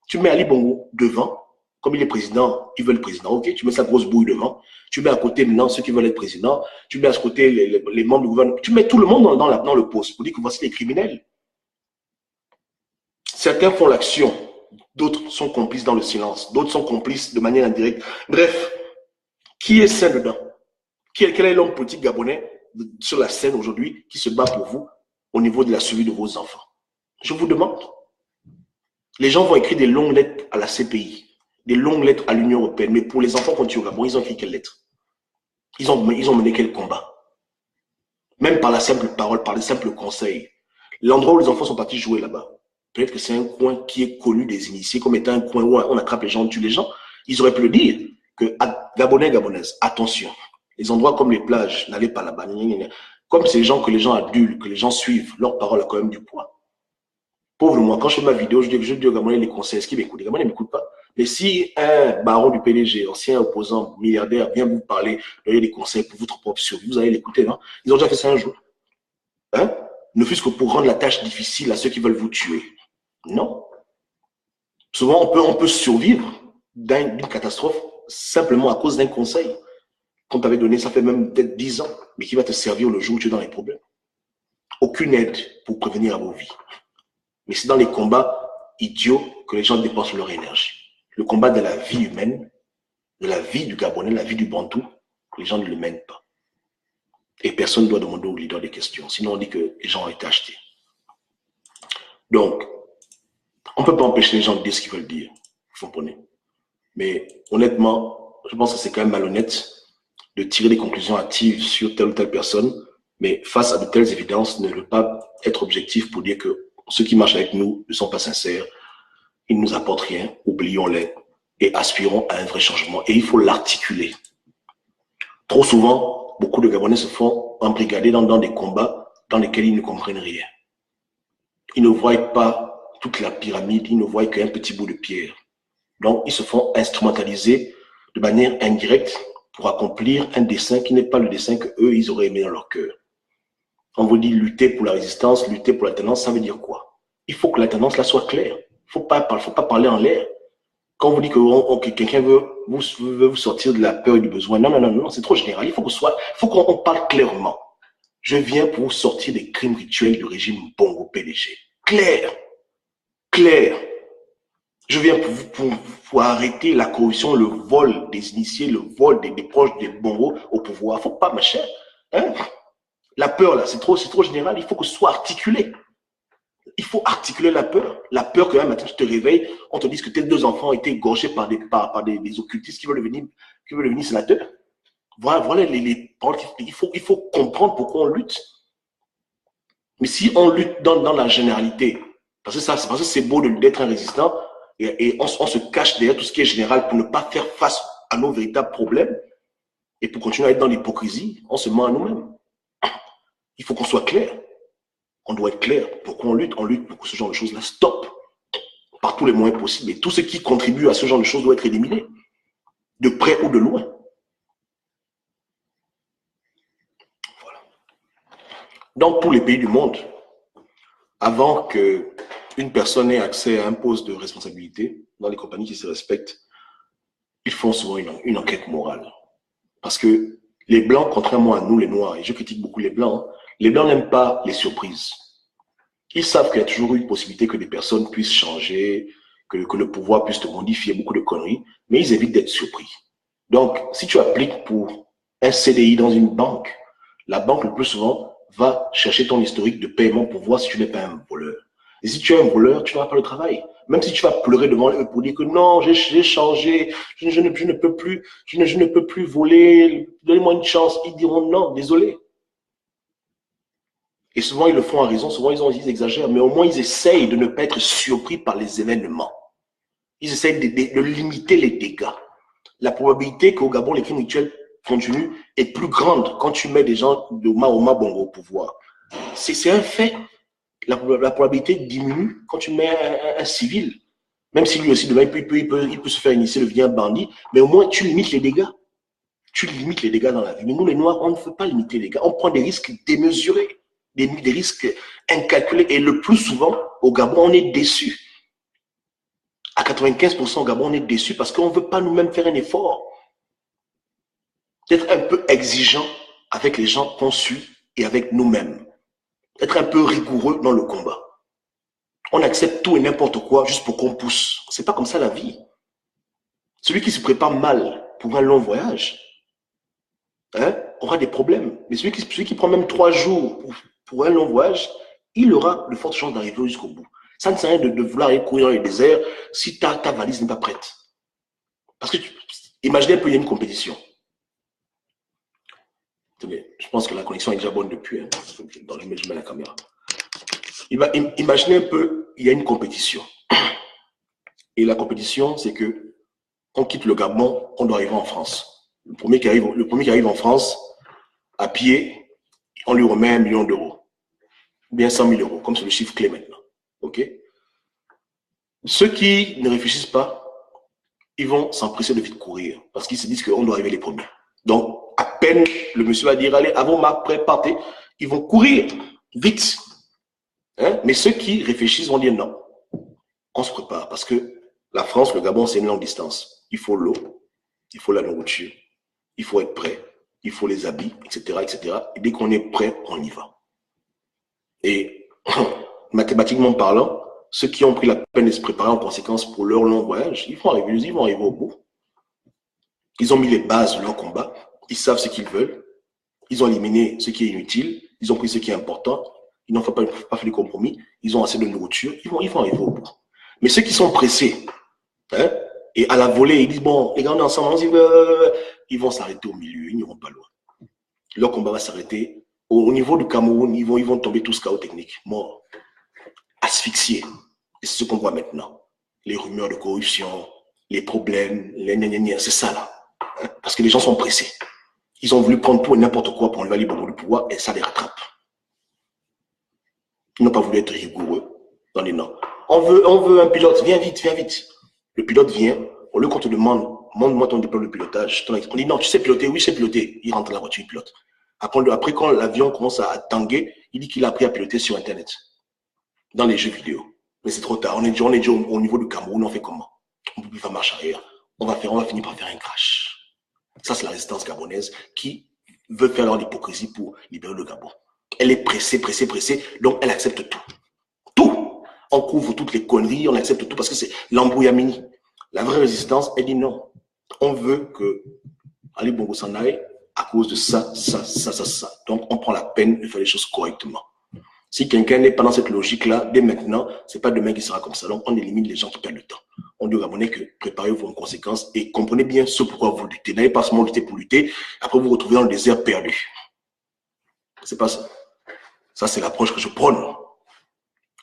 Tu mets Ali Bongo devant. Comme il est président, il veut le président, ok, tu mets sa grosse bouille devant, tu mets à côté maintenant ceux qui veulent être président, tu mets à côté les membres du gouvernement, tu mets tout le monde dans le poste pour dire que voici les criminels. Certains font l'action, d'autres sont complices dans le silence, d'autres sont complices de manière indirecte. Bref, qui est sain dedans? Quel est l'homme politique gabonais sur la scène aujourd'hui qui se bat pour vous au niveau de la survie de vos enfants? Je vous demande. Les gens vont écrire des longues lettres à la CPI. Des longues lettres à l'Union européenne. Mais pour les enfants qu'on tue au Gabon, ils ont écrit quelles lettres? Ils ont mené quel combat? Même par la simple parole, par les simples conseils. L'endroit où les enfants sont partis jouer là-bas. Peut-être que c'est un coin qui est connu des initiés comme étant un coin où on attrape les gens, on tue les gens. Ils auraient pu le dire que Gabonais, Gabonaises, attention, les endroits comme les plages, n'allez pas là-bas. Comme c'est les gens que les gens adulent, que les gens suivent, leur parole a quand même du poids. Pauvre moi, quand je fais ma vidéo, je dis aux Gabonais les conseils, est-ce qu'ils m'écoutent? Les Gabonais ne m'écoutent pas. Mais si un baron du PDG, ancien opposant, milliardaire, vient vous parler, donner des conseils pour votre propre survie, vous allez l'écouter, non? Ils ont déjà fait ça un jour. Hein? Ne fût-ce que pour rendre la tâche difficile à ceux qui veulent vous tuer. Non. Souvent, on peut survivre d'une catastrophe simplement à cause d'un conseil qu'on t'avait donné, ça fait même peut-être 10 ans, mais qui va te servir le jour où tu es dans les problèmes. Aucune aide pour prévenir à vos vies. Mais c'est dans les combats idiots que les gens dépensent leur énergie. Le combat de la vie humaine, de la vie du Gabonais, la vie du Bantou, les gens ne le mènent pas. Et personne ne doit demander aux leaders des questions. Sinon, on dit que les gens ont été achetés. Donc, on ne peut pas empêcher les gens de dire ce qu'ils veulent dire. Vous comprenez? Mais honnêtement, je pense que c'est quand même malhonnête de tirer des conclusions hâtives sur telle ou telle personne. Mais face à de telles évidences, ne veut pas être objectif pour dire que ceux qui marchent avec nous ne sont pas sincères. Ils ne nous apportent rien. Oublions-les et aspirons à un vrai changement. Et il faut l'articuler. Trop souvent, beaucoup de Gabonais se font embrigader dans des combats dans lesquels ils ne comprennent rien. Ils ne voient pas toute la pyramide, ils ne voient qu'un petit bout de pierre. Donc, ils se font instrumentaliser de manière indirecte pour accomplir un dessein qui n'est pas le dessein qu'eux, ils auraient aimé dans leur cœur. On vous dit lutter pour la résistance, lutter pour la tendance, ça veut dire quoi? Il faut que la tendance là soit claire. Il ne faut pas parler en l'air. Quand on vous dit que quelqu'un veut vous sortir de la peur et du besoin, non, c'est trop général. Il faut qu'on parle clairement. Je viens pour vous sortir des crimes rituels du régime Bongo PDG. Clair. Je viens pour arrêter la corruption, le vol des initiés, le vol des proches des Bongo au pouvoir. Faut pas, ma chère. Hein? La peur, là, c'est trop général. Il faut que ce soit articulé. Il faut articuler la peur. La peur que un matin, tu te réveilles, on te dise que tes 2 enfants ont été égorgés par des occultistes qui veulent devenir sénateurs. Voilà les paroles. Il faut comprendre pourquoi on lutte. Mais si on lutte dans la généralité, parce que c'est beau d'être un résistant, et on se cache derrière tout ce qui est général pour ne pas faire face à nos véritables problèmes, et pour continuer à être dans l'hypocrisie, on se ment à nous-mêmes. Il faut qu'on soit clair. On doit être clair. Pourquoi on lutte? On lutte pour que ce genre de choses-là stoppe par tous les moyens possibles. Et tout ce qui contribue à ce genre de choses doit être éliminé, de près ou de loin. Voilà. Dans tous les pays du monde, avant qu'une personne ait accès à un poste de responsabilité dans les compagnies qui se respectent, ils font souvent une enquête morale. Parce que les Blancs, contrairement à nous, les Noirs, et je critique beaucoup les Blancs, les Blancs n'aiment pas les surprises. Ils savent qu'il y a toujours eu une possibilité que des personnes puissent changer, que le pouvoir puisse te modifier, beaucoup de conneries, mais ils évitent d'être surpris. Donc, si tu appliques pour un CDI dans une banque, la banque, le plus souvent, va chercher ton historique de paiement pour voir si tu n'es pas un voleur. Et si tu es un voleur, tu n'auras pas le travail. Même si tu vas pleurer devant eux pour dire que non, j'ai changé, je ne peux plus voler, donnez-moi une chance. Ils diront non, désolé. Et souvent, ils le font à raison, souvent, ils exagèrent, mais au moins, ils essayent de ne pas être surpris par les événements. Ils essayent de limiter les dégâts. La probabilité qu'au Gabon, les crimes rituels continuent est plus grande quand tu mets des gens de Mahoma Bongo au pouvoir. C'est un fait. La probabilité diminue quand tu mets un civil. Même si lui aussi, demain, il peut se faire initier, devenir bandit, mais au moins, tu limites les dégâts. Tu limites les dégâts dans la vie. Mais nous, les Noirs, on ne veut pas limiter les dégâts. On prend des risques démesurés. Des risques incalculés. Et le plus souvent, au Gabon, on est déçu. À 95% au Gabon, on est déçu parce qu'on ne veut pas nous-mêmes faire un effort. D'être un peu exigeant avec les gens qu'on suit et avec nous-mêmes. Être un peu rigoureux dans le combat. On accepte tout et n'importe quoi juste pour qu'on pousse. C'est pas comme ça la vie. Celui qui se prépare mal pour un long voyage, aura des problèmes. Mais celui qui prend même 3 jours pour un long voyage, il aura de fortes chances d'arriver jusqu'au bout. Ça ne sert à rien de vouloir aller courir dans les déserts si ta valise n'est pas prête. Parce que, imaginez un peu, il y a une compétition. Je pense que la connexion est déjà bonne depuis. Dans le je mets la caméra. Imaginez un peu, il y a une compétition. Et la compétition, c'est que on quitte le Gabon, on doit arriver en France. Le premier qui arrive en France, à pied, on lui remet 1 million d'euros. Ou bien 100 000 euros, comme c'est le chiffre clé maintenant. OK? Ceux qui ne réfléchissent pas, ils vont s'empresser de vite courir parce qu'ils se disent qu'on doit arriver les premiers. Donc, à peine le monsieur va dire, allez, avant ma prêt, partez, ils vont courir vite. Hein? Mais ceux qui réfléchissent vont dire non, on se prépare parce que la France, le Gabon, c'est une longue distance. Il faut l'eau, il faut la nourriture, il faut être prêt, il faut les habits, etc., etc. Et dès qu'on est prêt, on y va. Et mathématiquement parlant, ceux qui ont pris la peine de se préparer en conséquence pour leur long voyage, ils vont arriver au bout. Ils ont mis les bases de leur combat, ils savent ce qu'ils veulent, ils ont éliminé ce qui est inutile, ils ont pris ce qui est important, ils n'ont pas fait de compromis, ils ont assez de nourriture, ils vont arriver au bout. Mais ceux qui sont pressés, hein, et à la volée, ils disent, bon, les gars, on est ensemble, ils vont s'arrêter au milieu, ils n'iront pas loin. Leur combat va s'arrêter. Au niveau du Cameroun, ils vont tomber tous KO technique, morts, asphyxiés. Et c'est ce qu'on voit maintenant. Les rumeurs de corruption, les problèmes, c'est ça là. Hein? Parce que les gens sont pressés. Ils ont voulu prendre tout et n'importe quoi pour enlever les bonbons du pouvoir et ça les rattrape. Ils n'ont pas voulu être rigoureux dans les noms. On veut un pilote, viens vite, viens vite. Le pilote vient, au lieu qu'on te demande, montre-moi ton diplôme de pilotage. On dit non, tu sais piloter, oui, je sais piloter. Il rentre dans la voiture, il pilote. Après, quand l'avion commence à tanguer, il dit qu'il a appris à piloter sur Internet, dans les jeux vidéo. Mais c'est trop tard. On est déjà au niveau du Cameroun, on fait comment? On ne peut plus faire marche arrière. On va finir par faire un crash. Ça, c'est la résistance gabonaise qui veut faire leur hypocrisie pour libérer le Gabon. Elle est pressée, pressée, pressée, donc elle accepte tout. Tout. On couvre toutes les conneries, on accepte tout parce que c'est l'embrouillamini. La vraie résistance, elle dit non. On veut que Ali Bongo s'en aille à cause de ça. Donc, on prend la peine de faire les choses correctement. Si quelqu'un n'est pas dans cette logique-là, dès maintenant, c'est pas demain qui sera comme ça. Donc, on élimine les gens qui perdent le temps. On dit aux Gabonais que préparez-vous en conséquence et comprenez bien ce pourquoi vous luttez. N'allez pas seulement lutter pour lutter, après vous vous retrouvez dans le désert perdu. C'est pas ça. Ça, c'est l'approche que je prône.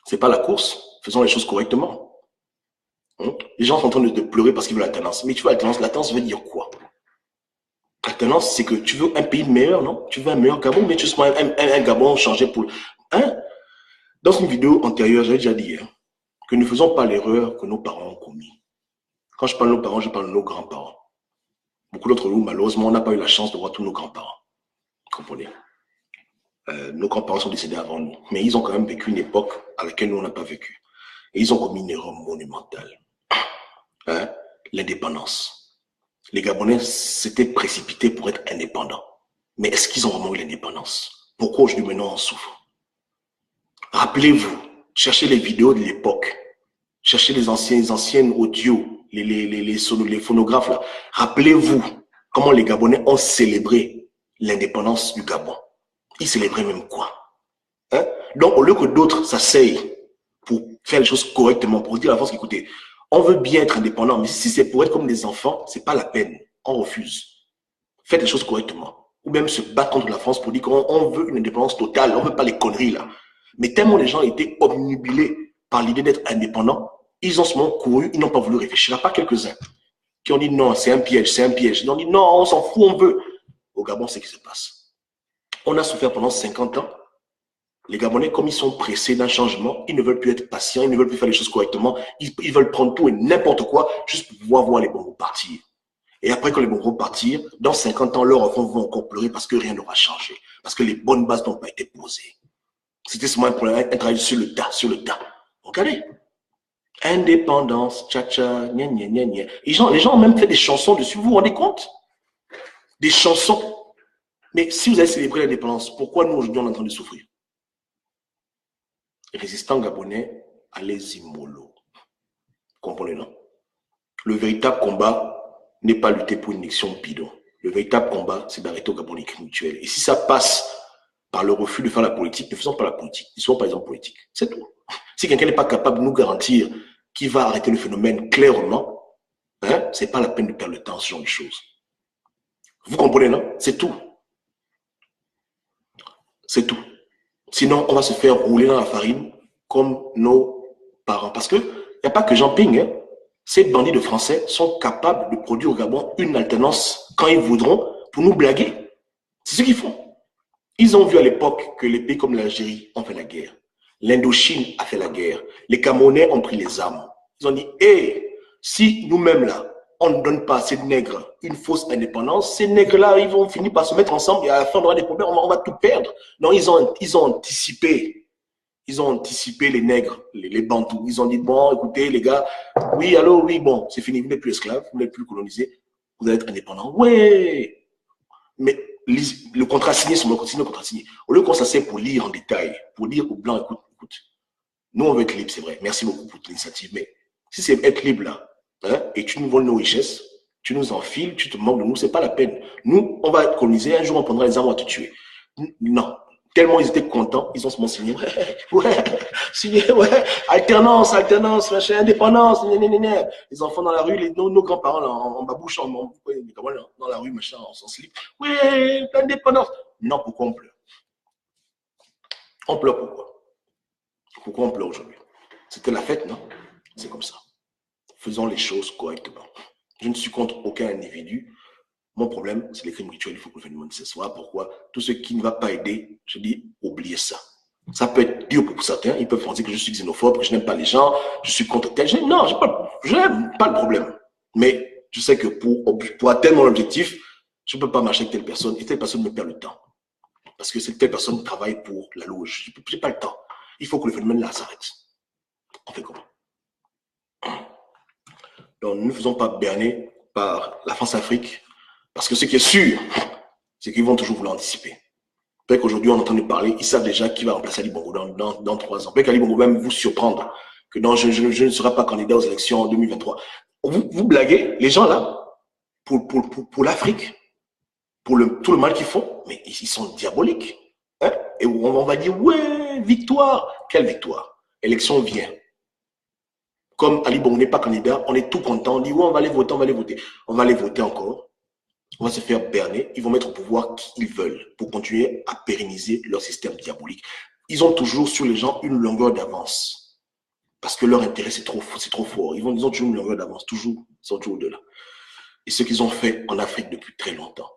C'est pas la course. Faisons les choses correctement. Les gens sont en train de pleurer parce qu'ils veulent la tendance. Mais tu veux la tendance? La tendance veut dire quoi? La tendance, c'est que tu veux un pays meilleur, non? Tu veux un meilleur Gabon, mais tu veux un Gabon changé pour... Hein? Dans une vidéo antérieure, j'avais déjà dit que ne faisons pas l'erreur que nos parents ont commis. Quand je parle de nos parents, je parle de nos grands-parents. Beaucoup d'entre nous, malheureusement, on n'a pas eu la chance de voir tous nos grands-parents. Vous comprenez? Nos grands-parents sont décédés avant nous, mais ils ont quand même vécu une époque à laquelle nous, on n'a pas vécu. Et ils ont commis une erreur monumentale. Hein? L'indépendance. Les Gabonais s'étaient précipités pour être indépendants. Mais est-ce qu'ils ont vraiment eu l'indépendance? Pourquoi aujourd'hui maintenant on souffre? Rappelez-vous, cherchez les vidéos de l'époque, cherchez les anciennes audios, les phonographes là. Rappelez-vous comment les Gabonais ont célébré l'indépendance du Gabon. Ils célébraient même quoi? Hein? Donc, au lieu que d'autres s'asseyent pour faire les choses correctement, pour dire à la France, écoutez, on veut bien être indépendant, mais si c'est pour être comme des enfants, c'est pas la peine. On refuse. Faites les choses correctement. Ou même se battre contre la France pour dire qu'on veut une indépendance totale, on veut pas les conneries là. Mais tellement les gens étaient obnubilés par l'idée d'être indépendants, ils ont seulement couru, ils n'ont pas voulu réfléchir. Il n'y a pas quelques-uns qui ont dit non, c'est un piège, c'est un piège. Ils ont dit non, on s'en fout, on veut. Au Gabon, c'est ce qui se passe. On a souffert pendant 50 ans. Les Gabonais, comme ils sont pressés d'un changement, ils ne veulent plus être patients, ils ne veulent plus faire les choses correctement. Ils veulent prendre tout et n'importe quoi juste pour pouvoir voir les bons partir. Et après, quand les bons partir, dans 50 ans, leurs enfants vont encore pleurer parce que rien n'aura changé. Parce que les bonnes bases n'ont pas été posées. C'était seulement un problème, un travail sur le tas, sur le tas. Regardez. Indépendance, tcha-tcha, gna gna gna gna. Les gens ont même fait des chansons dessus, vous vous rendez compte? Des chansons. Mais si vous avez célébré l'indépendance, pourquoi nous aujourd'hui on est en train de souffrir? Les résistants gabonais, allez-y mollo. Comprenez, non? Le véritable combat n'est pas lutter pour une élection bidon. Le véritable combat, c'est d'arrêter au Gabon les crimes mutuels. Et si ça passe par le refus de faire la politique, ne faisons pas la politique. Ne soyons pas les hommes politiques. C'est tout. Si quelqu'un n'est pas capable de nous garantir qu'il va arrêter le phénomène clairement, hein, c'est pas la peine de perdre le temps sur ce genre de choses. Vous comprenez, non? C'est tout. C'est tout. Sinon, on va se faire rouler dans la farine comme nos parents. Parce qu'il n'y a pas que Jean Ping. Hein. Ces bandits de Français sont capables de produire au Gabon une alternance quand ils voudront pour nous blaguer. C'est ce qu'ils font. Ils ont vu à l'époque que les pays comme l'Algérie ont fait la guerre. L'Indochine a fait la guerre. Les Camerounais ont pris les armes. Ils ont dit, hé, si nous-mêmes là, on ne donne pas à ces nègres une fausse indépendance, ces nègres-là, ils vont finir par se mettre ensemble et à la fin, on aura des problèmes, on va tout perdre. Non, ils ont anticipé. Ils ont anticipé les nègres, les bantous. Ils ont dit, bon, écoutez, les gars, oui, allô, oui, bon, c'est fini, vous n'êtes plus esclaves, vous n'êtes plus colonisés, vous allez être indépendants. Ouais. Mais le contrat signé, c'est le contrat signé. Au lieu qu'on s'assied pour lire en détail, pour dire aux Blancs, écoute, nous, on veut être libre, c'est vrai. Merci beaucoup pour l'initiative. Mais si c'est être libre là, hein, et tu nous voles nos richesses, tu nous enfiles, tu te moques de nous, c'est pas la peine. Nous, on va être colonisés, un jour, on prendra les armes, on va te tuer. Non. Tellement ils étaient contents, ils ont signé. Signé, alternance, machin, indépendance, les enfants dans la rue, nos grands-parents là, en babouche, dans la rue, machin, en slip. Oui, l'indépendance. Non, pourquoi on pleure? On pleure pourquoi? Pourquoi on pleure aujourd'hui? C'était la fête, non? C'est comme ça. Faisons les choses correctement. Je ne suis contre aucun individu. Mon problème, c'est les crimes rituels. Il faut que le phénomène cesse. Voilà pourquoi tout ce qui ne va pas aider, je dis, oubliez ça. Ça peut être dur pour certains. Ils peuvent penser que je suis xénophobe, que je n'aime pas les gens, je suis contre tel. Non, je n'aime pas le problème. Mais je sais que pour atteindre mon objectif, je ne peux pas marcher avec telle personne et telle personne me perd le temps. Parce que cette telle personne travaille pour la loge. Je n'ai pas le temps. Il faut que le phénomène là s'arrête. On fait comment? Donc, nous ne faisons pas berner par la France-Afrique. Parce que ce qui est sûr, c'est qu'ils vont toujours vouloir anticiper. Peut-être qu'aujourd'hui, on entend nous parler, ils savent déjà qui va remplacer Ali Bongo dans 3 ans. Peut-être qu'Ali Bongo va même vous surprendre que non, je ne serai pas candidat aux élections en 2023. Vous blaguez, les gens là, pour l'Afrique, pour tout le mal qu'ils font, mais ils sont diaboliques. Hein? Et on va dire, ouais, victoire. Quelle victoire? Élection vient. Comme Ali Bongo n'est pas candidat, on est tout content. On dit, ouais, on va aller voter, on va aller voter. On va aller voter encore. On va se faire berner, ils vont mettre au pouvoir qui ils veulent pour continuer à pérenniser leur système diabolique. Ils ont toujours sur les gens une longueur d'avance parce que leur intérêt c'est trop fort. Ils ont toujours une longueur d'avance, toujours, ils sont toujours au-delà. Et ce qu'ils ont fait en Afrique depuis très longtemps,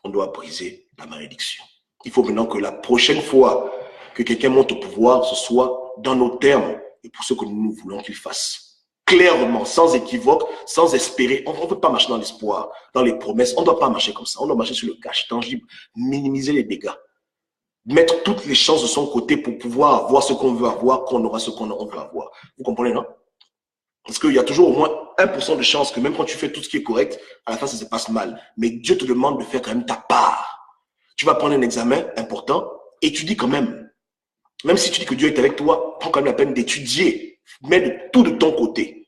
on doit briser la malédiction. Il faut maintenant que la prochaine fois que quelqu'un monte au pouvoir, ce soit dans nos termes et pour ce que nous voulons qu'il fasse. Clairement, sans équivoque, sans espérer. On ne peut pas marcher dans l'espoir, dans les promesses. On ne doit pas marcher comme ça. On doit marcher sur le cash tangible, minimiser les dégâts, mettre toutes les chances de son côté pour pouvoir avoir ce qu'on veut avoir, qu'on aura ce qu'on veut avoir. Vous comprenez, non? Parce qu'il y a toujours au moins 1% de chance que même quand tu fais tout ce qui est correct, à la fin, ça se passe mal. Mais Dieu te demande de faire quand même ta part. Tu vas prendre un examen important, étudie quand même. Même si tu dis que Dieu est avec toi, prends quand même la peine d'étudier. Mets tout de ton côté.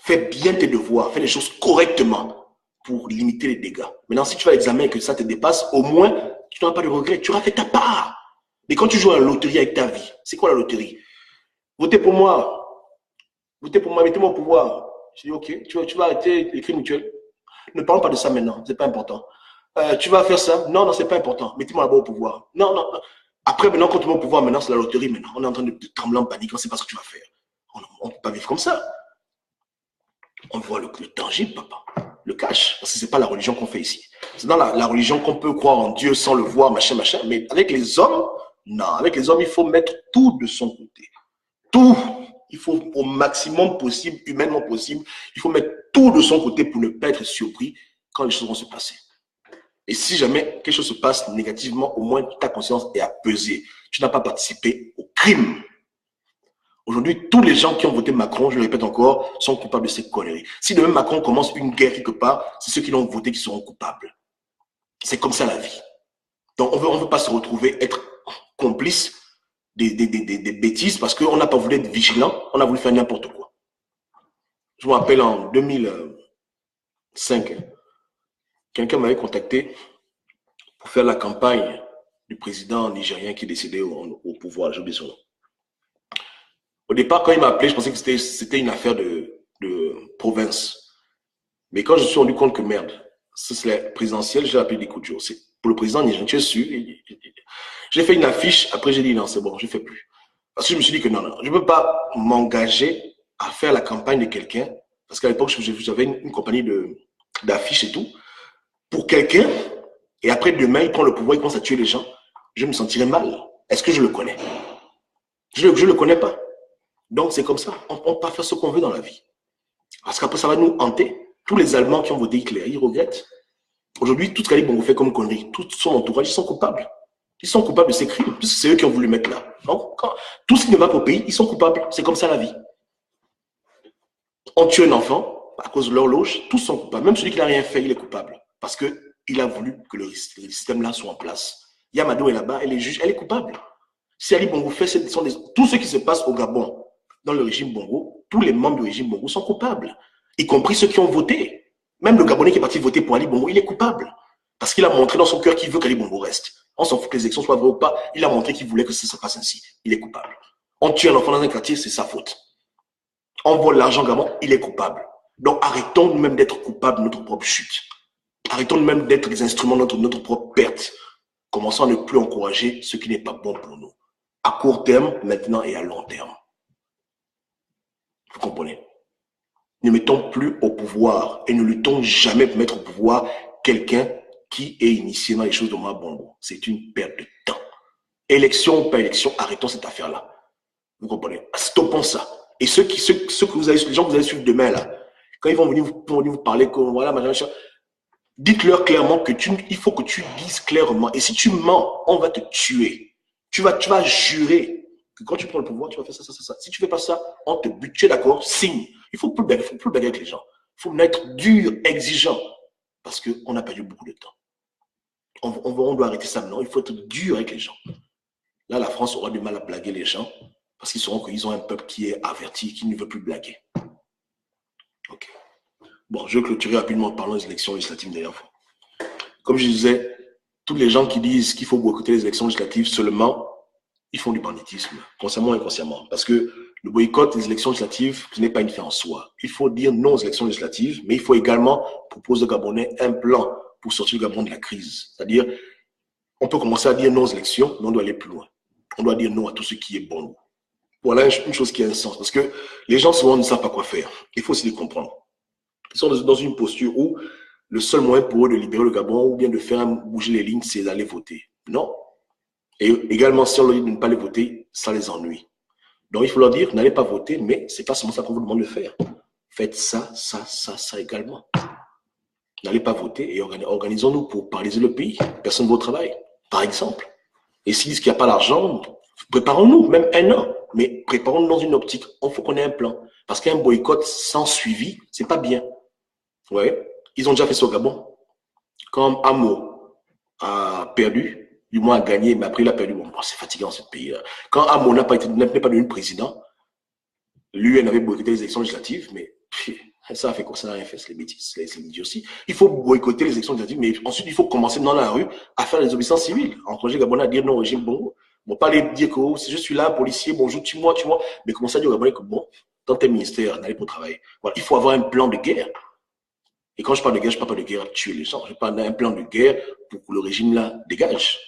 Fais bien tes devoirs, fais les choses correctement pour limiter les dégâts. Maintenant, si tu vas à l'examen et que ça te dépasse, au moins, tu n'auras pas de regret. Tu auras fait ta part. Mais quand tu joues à la loterie avec ta vie, c'est quoi la loterie? Votez pour moi. Votez pour moi, mettez-moi au pouvoir. Je dis, ok, tu vas arrêter les crimes mutuels. Ne parlons pas de ça maintenant, c'est pas important. Tu vas faire ça? Non, c'est pas important. Mettez-moi là-bas au pouvoir. Non. Après, maintenant, quand tu vas au pouvoir, maintenant, c'est la loterie. Maintenant, on est en train de trembler en panique. On ne sait pas ce que tu vas faire. On ne peut pas vivre comme ça. On voit le tangible, papa. Le cash. Parce que ce n'est pas la religion qu'on fait ici. C'est dans la religion qu'on peut croire en Dieu sans le voir, machin. Mais avec les hommes, non. Avec les hommes, il faut mettre tout de son côté. Tout. Il faut au maximum possible, humainement possible, il faut mettre tout de son côté pour ne pas être surpris quand les choses vont se passer. Et si jamais quelque chose se passe négativement, au moins ta conscience est apaisée. Tu n'as pas participé au crime. Aujourd'hui, tous les gens qui ont voté Macron, je le répète encore, sont coupables de ces conneries. Si demain Macron commence une guerre quelque part, c'est ceux qui l'ont voté qui seront coupables. C'est comme ça la vie. Donc on veut pas se retrouver, être complice des bêtises parce qu'on n'a pas voulu être vigilant, on a voulu faire n'importe quoi. Je me rappelle en 2005, quelqu'un m'avait contacté pour faire la campagne du président nigérien qui est décédé au pouvoir, j'ai oublié son nom. Au départ, quand il m'a appelé, je pensais que c'était une affaire de province. Mais quand je me suis rendu compte que merde, c'est la présidentielle, j'ai appelé des coups de jour. C'est pour le président nigérien, tu es sûr? J'ai fait une affiche, après j'ai dit non, c'est bon, je ne fais plus. Parce que je me suis dit que non, non, je ne peux pas m'engager à faire la campagne de quelqu'un, parce qu'à l'époque, j'avais une compagnie d'affiches et tout, pour quelqu'un, et après demain, il prend le pouvoir, il commence à tuer les gens, je me sentirais mal. Est-ce que je le connais? Je ne le connais pas. Donc, c'est comme ça. On ne peut pas faire ce qu'on veut dans la vie. Parce qu'après, ça va nous hanter. Tous les Allemands qui ont voté Hitler, ils regrettent. Aujourd'hui, tout ce qu'Ali Bongo fait comme connerie, tout son entourage, ils sont coupables. Ils sont coupables de ces crimes, puisque c'est eux qui ont voulu mettre là. Donc, tout ce qui ne va pas au pays, ils sont coupables. C'est comme ça la vie. On tue un enfant à cause de l'horloge, tous sont coupables. Même celui qui n'a rien fait, il est coupable. Parce qu'il a voulu que le système-là soit en place. Yamado est là-bas, elle est juge, elle est coupable. Si Ali Bongo fait, tout ce qui se passe au Gabon, dans le régime Bongo, tous les membres du régime Bongo sont coupables, y compris ceux qui ont voté. Même le Gabonais qui est parti voter pour Ali Bongo, il est coupable. Parce qu'il a montré dans son cœur qu'il veut qu'Ali Bongo reste. On s'en fout que les élections soient vraies ou pas. Il a montré qu'il voulait que ça se passe ainsi. Il est coupable. On tue un enfant dans un quartier, c'est sa faute. On vole l'argent au Gabon, il est coupable. Donc arrêtons nous-mêmes d'être coupables de notre propre chute. Arrêtons nous-mêmes d'être les instruments de notre propre perte. Commençons à ne plus encourager ce qui n'est pas bon pour nous. À court terme, maintenant et à long terme. Vous comprenez? Ne mettons plus au pouvoir et ne luttons jamais pour mettre au pouvoir quelqu'un qui est initié dans les choses de Omar Bongo. C'est une perte de temps. Élection ou pas élection, arrêtons cette affaire-là. Vous comprenez? Stoppons ça. Et les gens que vous allez suivre demain, là, quand ils vont venir vous parler, comme voilà, machin, dites-leur clairement il faut que tu dises clairement. Et si tu mens, on va te tuer. Tu vas jurer que quand tu prends le pouvoir, tu vas faire ça, ça, ça, ça. Si tu ne fais pas ça, on te bute. Tu es d'accord? Signe. Il ne faut plus blaguer avec les gens. Il faut être dur, exigeant. Parce qu'on a perdu beaucoup de temps. On doit arrêter ça maintenant. Il faut être dur avec les gens. Là, la France aura du mal à blaguer les gens parce qu'ils sauront qu'ils ont un peuple qui est averti, qui ne veut plus blaguer. Ok. Bon, je vais clôturer rapidement en parlant des élections législatives d'ailleurs. Comme je disais, tous les gens qui disent qu'il faut boycotter les élections législatives seulement, ils font du banditisme, consciemment et inconsciemment. Parce que le boycott des élections législatives, ce n'est pas une fin en soi. Il faut dire non aux élections législatives, mais il faut également proposer aux Gabonais un plan pour sortir le Gabon de la crise. C'est-à-dire, on peut commencer à dire non aux élections, mais on doit aller plus loin. On doit dire non à tout ce qui est bon. Voilà une chose qui a un sens. Parce que les gens souvent ne savent pas quoi faire. Il faut aussi les comprendre. Ils sont dans une posture où le seul moyen pour eux de libérer le Gabon ou bien de faire bouger les lignes, c'est d'aller voter. Non. Et également, si on leur dit de ne pas aller voter, ça les ennuie. Donc, il faut leur dire, n'allez pas voter, mais ce n'est pas seulement ça qu'on vous demande de faire. Faites ça, ça, ça, ça également. N'allez pas voter et organisons-nous pour paralyser le pays. Personne ne va au travail, par exemple. Et s'ils disent qu'il n'y a pas d'argent, préparons-nous, même un an. Mais préparons-nous dans une optique. Il faut qu'on ait un plan. Parce qu'un boycott sans suivi, ce n'est pas bien. Ouais. Ils ont déjà fait ça au Gabon. Quand Amo a perdu, du moins a gagné, mais après il a perdu. Bon, c'est fatigant ce pays-là. Quand Amo n'est pas devenu président, lui, elle avait boycotté les élections législatives, mais ça a fait quoi? Ça n'a rien fait, c'est les bêtises, c'est l'idiotie. Il faut boycotter les élections législatives, mais ensuite il faut commencer dans la rue à faire les obéissances civiles, encourager les Gabonais à dire non au régime Bongo. Bon, pas aller dire que oh, si je suis là, policier, bonjour, tue-moi, mais commencer à dire aux Gabonais que bon, dans tes ministères, n'allez pas au travail. Voilà, il faut avoir un plan de guerre. Et quand je parle de guerre, je ne parle pas de guerre à tuer les gens. Je parle d'un plan de guerre pour que le régime là dégage.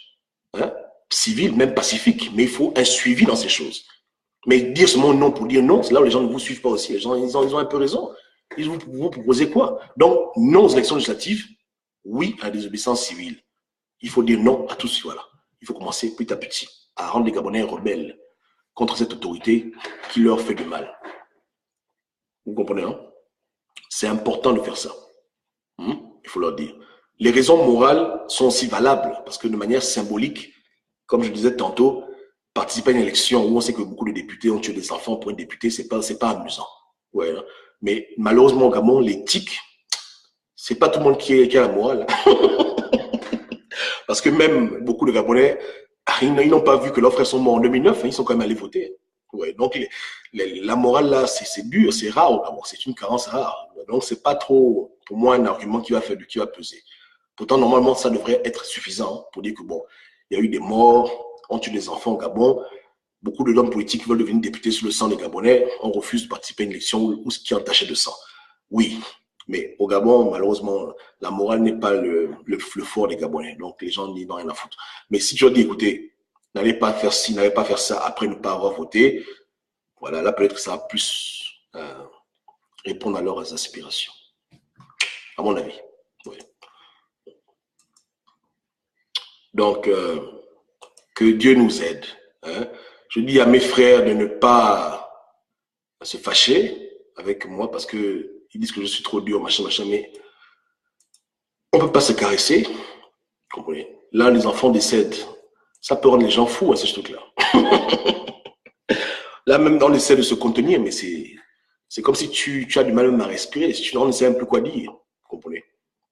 Hein? Civil, même pacifique. Mais il faut un suivi dans ces choses. Mais dire seulement non pour dire non, c'est là où les gens ne vous suivent pas aussi. Les gens, ils ont un peu raison. Ils vous proposez quoi? Donc, non aux élections législatives, oui à la désobéissance civile. Il faut dire non à tout ce voilà. Il faut commencer petit à petit à rendre les Gabonais rebelles contre cette autorité qui leur fait du mal. Vous comprenez, hein? C'est important de faire ça. Il faut leur dire. Les raisons morales sont aussi valables parce que de manière symbolique, comme je disais tantôt, participer à une élection où on sait que beaucoup de députés ont tué des enfants pour un député, c'est pas amusant. Ouais, hein. Mais malheureusement au Gabon, l'éthique, c'est pas tout le monde qui a la morale. Parce que même beaucoup de Gabonais, ils n'ont pas vu que leurs frères sont morts en 2009, hein, ils sont quand même allés voter. Ouais, donc la morale là, c'est dur, c'est rare au Gabon, c'est une carence rare. Donc c'est pas trop, pour moi, un argument qui va peser. Pourtant, normalement, ça devrait être suffisant pour dire que bon, il y a eu des morts, on tue des enfants au Gabon. Beaucoup d'hommes politiques veulent devenir députés sur le sang des Gabonais. On refuse de participer à une élection où ce qui est entaché de sang. Oui, mais au Gabon, malheureusement, la morale n'est pas le fort des Gabonais. Donc, les gens n'y ont rien à foutre. Mais si tu as dit, écoutez, N'allez pas faire ci, n'allez pas faire ça après ne pas avoir voté. Voilà, là peut-être que ça va plus répondre à leurs aspirations. À mon avis. Oui. Donc, que Dieu nous aide. Hein. Je dis à mes frères de ne pas se fâcher avec moi parce qu'ils disent que je suis trop dur, machin, machin, mais on ne peut pas se caresser. Vous comprenez? Là, les enfants décèdent. Ça peut rendre les gens fous, hein, ce truc-là. Là, même on essaie de se contenir, mais c'est comme si tu as du mal même à respirer. On ne sait même plus quoi dire. Vous comprenez?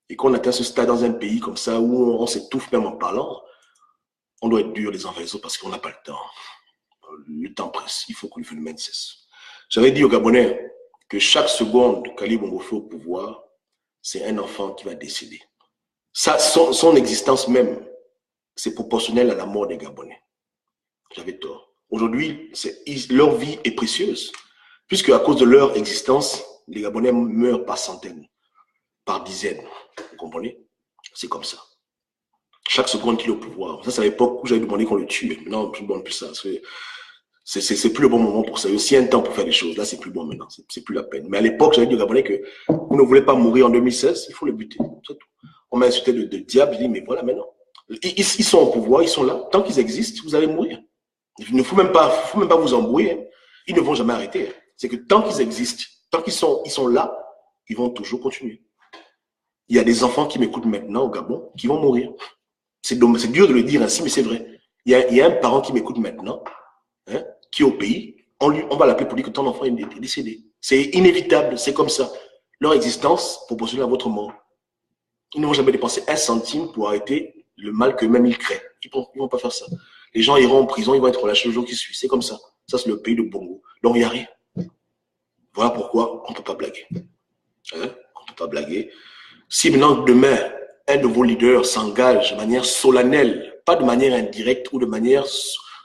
Et qu'on atteint ce stade dans un pays comme ça où on s'étouffe même en parlant, on doit être dur les uns avec les autres parce qu'on n'a pas le temps. Le temps presse. Il faut que le phénomène cesse. J'avais dit aux Gabonais que chaque seconde qu'Ali Bongo fait au pouvoir, c'est un enfant qui va décéder. Ça, son existence même, c'est proportionnel à la mort des Gabonais. J'avais tort. Aujourd'hui, leur vie est précieuse, puisque à cause de leur existence, les Gabonais meurent par centaines, par dizaines. Vous comprenez? C'est comme ça. Chaque seconde qu'il est au pouvoir. Ça, c'est à l'époque où j'avais demandé qu'on le tue. Non, je ne demande plus ça. C'est plus le bon moment pour ça. Il y a aussi un temps pour faire des choses. Là, c'est plus bon maintenant. C'est plus la peine. Mais à l'époque, j'avais dit aux Gabonais que vous ne voulez pas mourir en 2016, il faut le buter. C'est tout. On m'a insulté de diable. Je dis, mais voilà, maintenant. Ils sont au pouvoir, ils sont là. Tant qu'ils existent, vous allez mourir. Il ne faut même pas vous embrouiller. Hein. Ils ne vont jamais arrêter. C'est que tant qu'ils existent, tant qu'ils sont là, ils vont toujours continuer. Il y a des enfants qui m'écoutent maintenant au Gabon qui vont mourir. C'est dur de le dire ainsi, mais c'est vrai. Il y a un parent qui m'écoute maintenant, hein, qui est au pays. On va l'appeler pour dire que ton enfant est décédé. C'est inévitable, c'est comme ça. Leur existence proportionnelle à votre mort. Ils ne vont jamais dépenser un centime pour arrêter le mal qu'eux-mêmes ils créent. Ils ne vont pas faire ça. Les gens iront en prison, ils vont être relâchés le jour qui suit. C'est comme ça. Ça, c'est le pays de Bongo. Donc, il n'y a rien. Voilà pourquoi on ne peut pas blaguer. Hein? On ne peut pas blaguer. Si maintenant, demain, un de vos leaders s'engage de manière solennelle, pas de manière indirecte ou de manière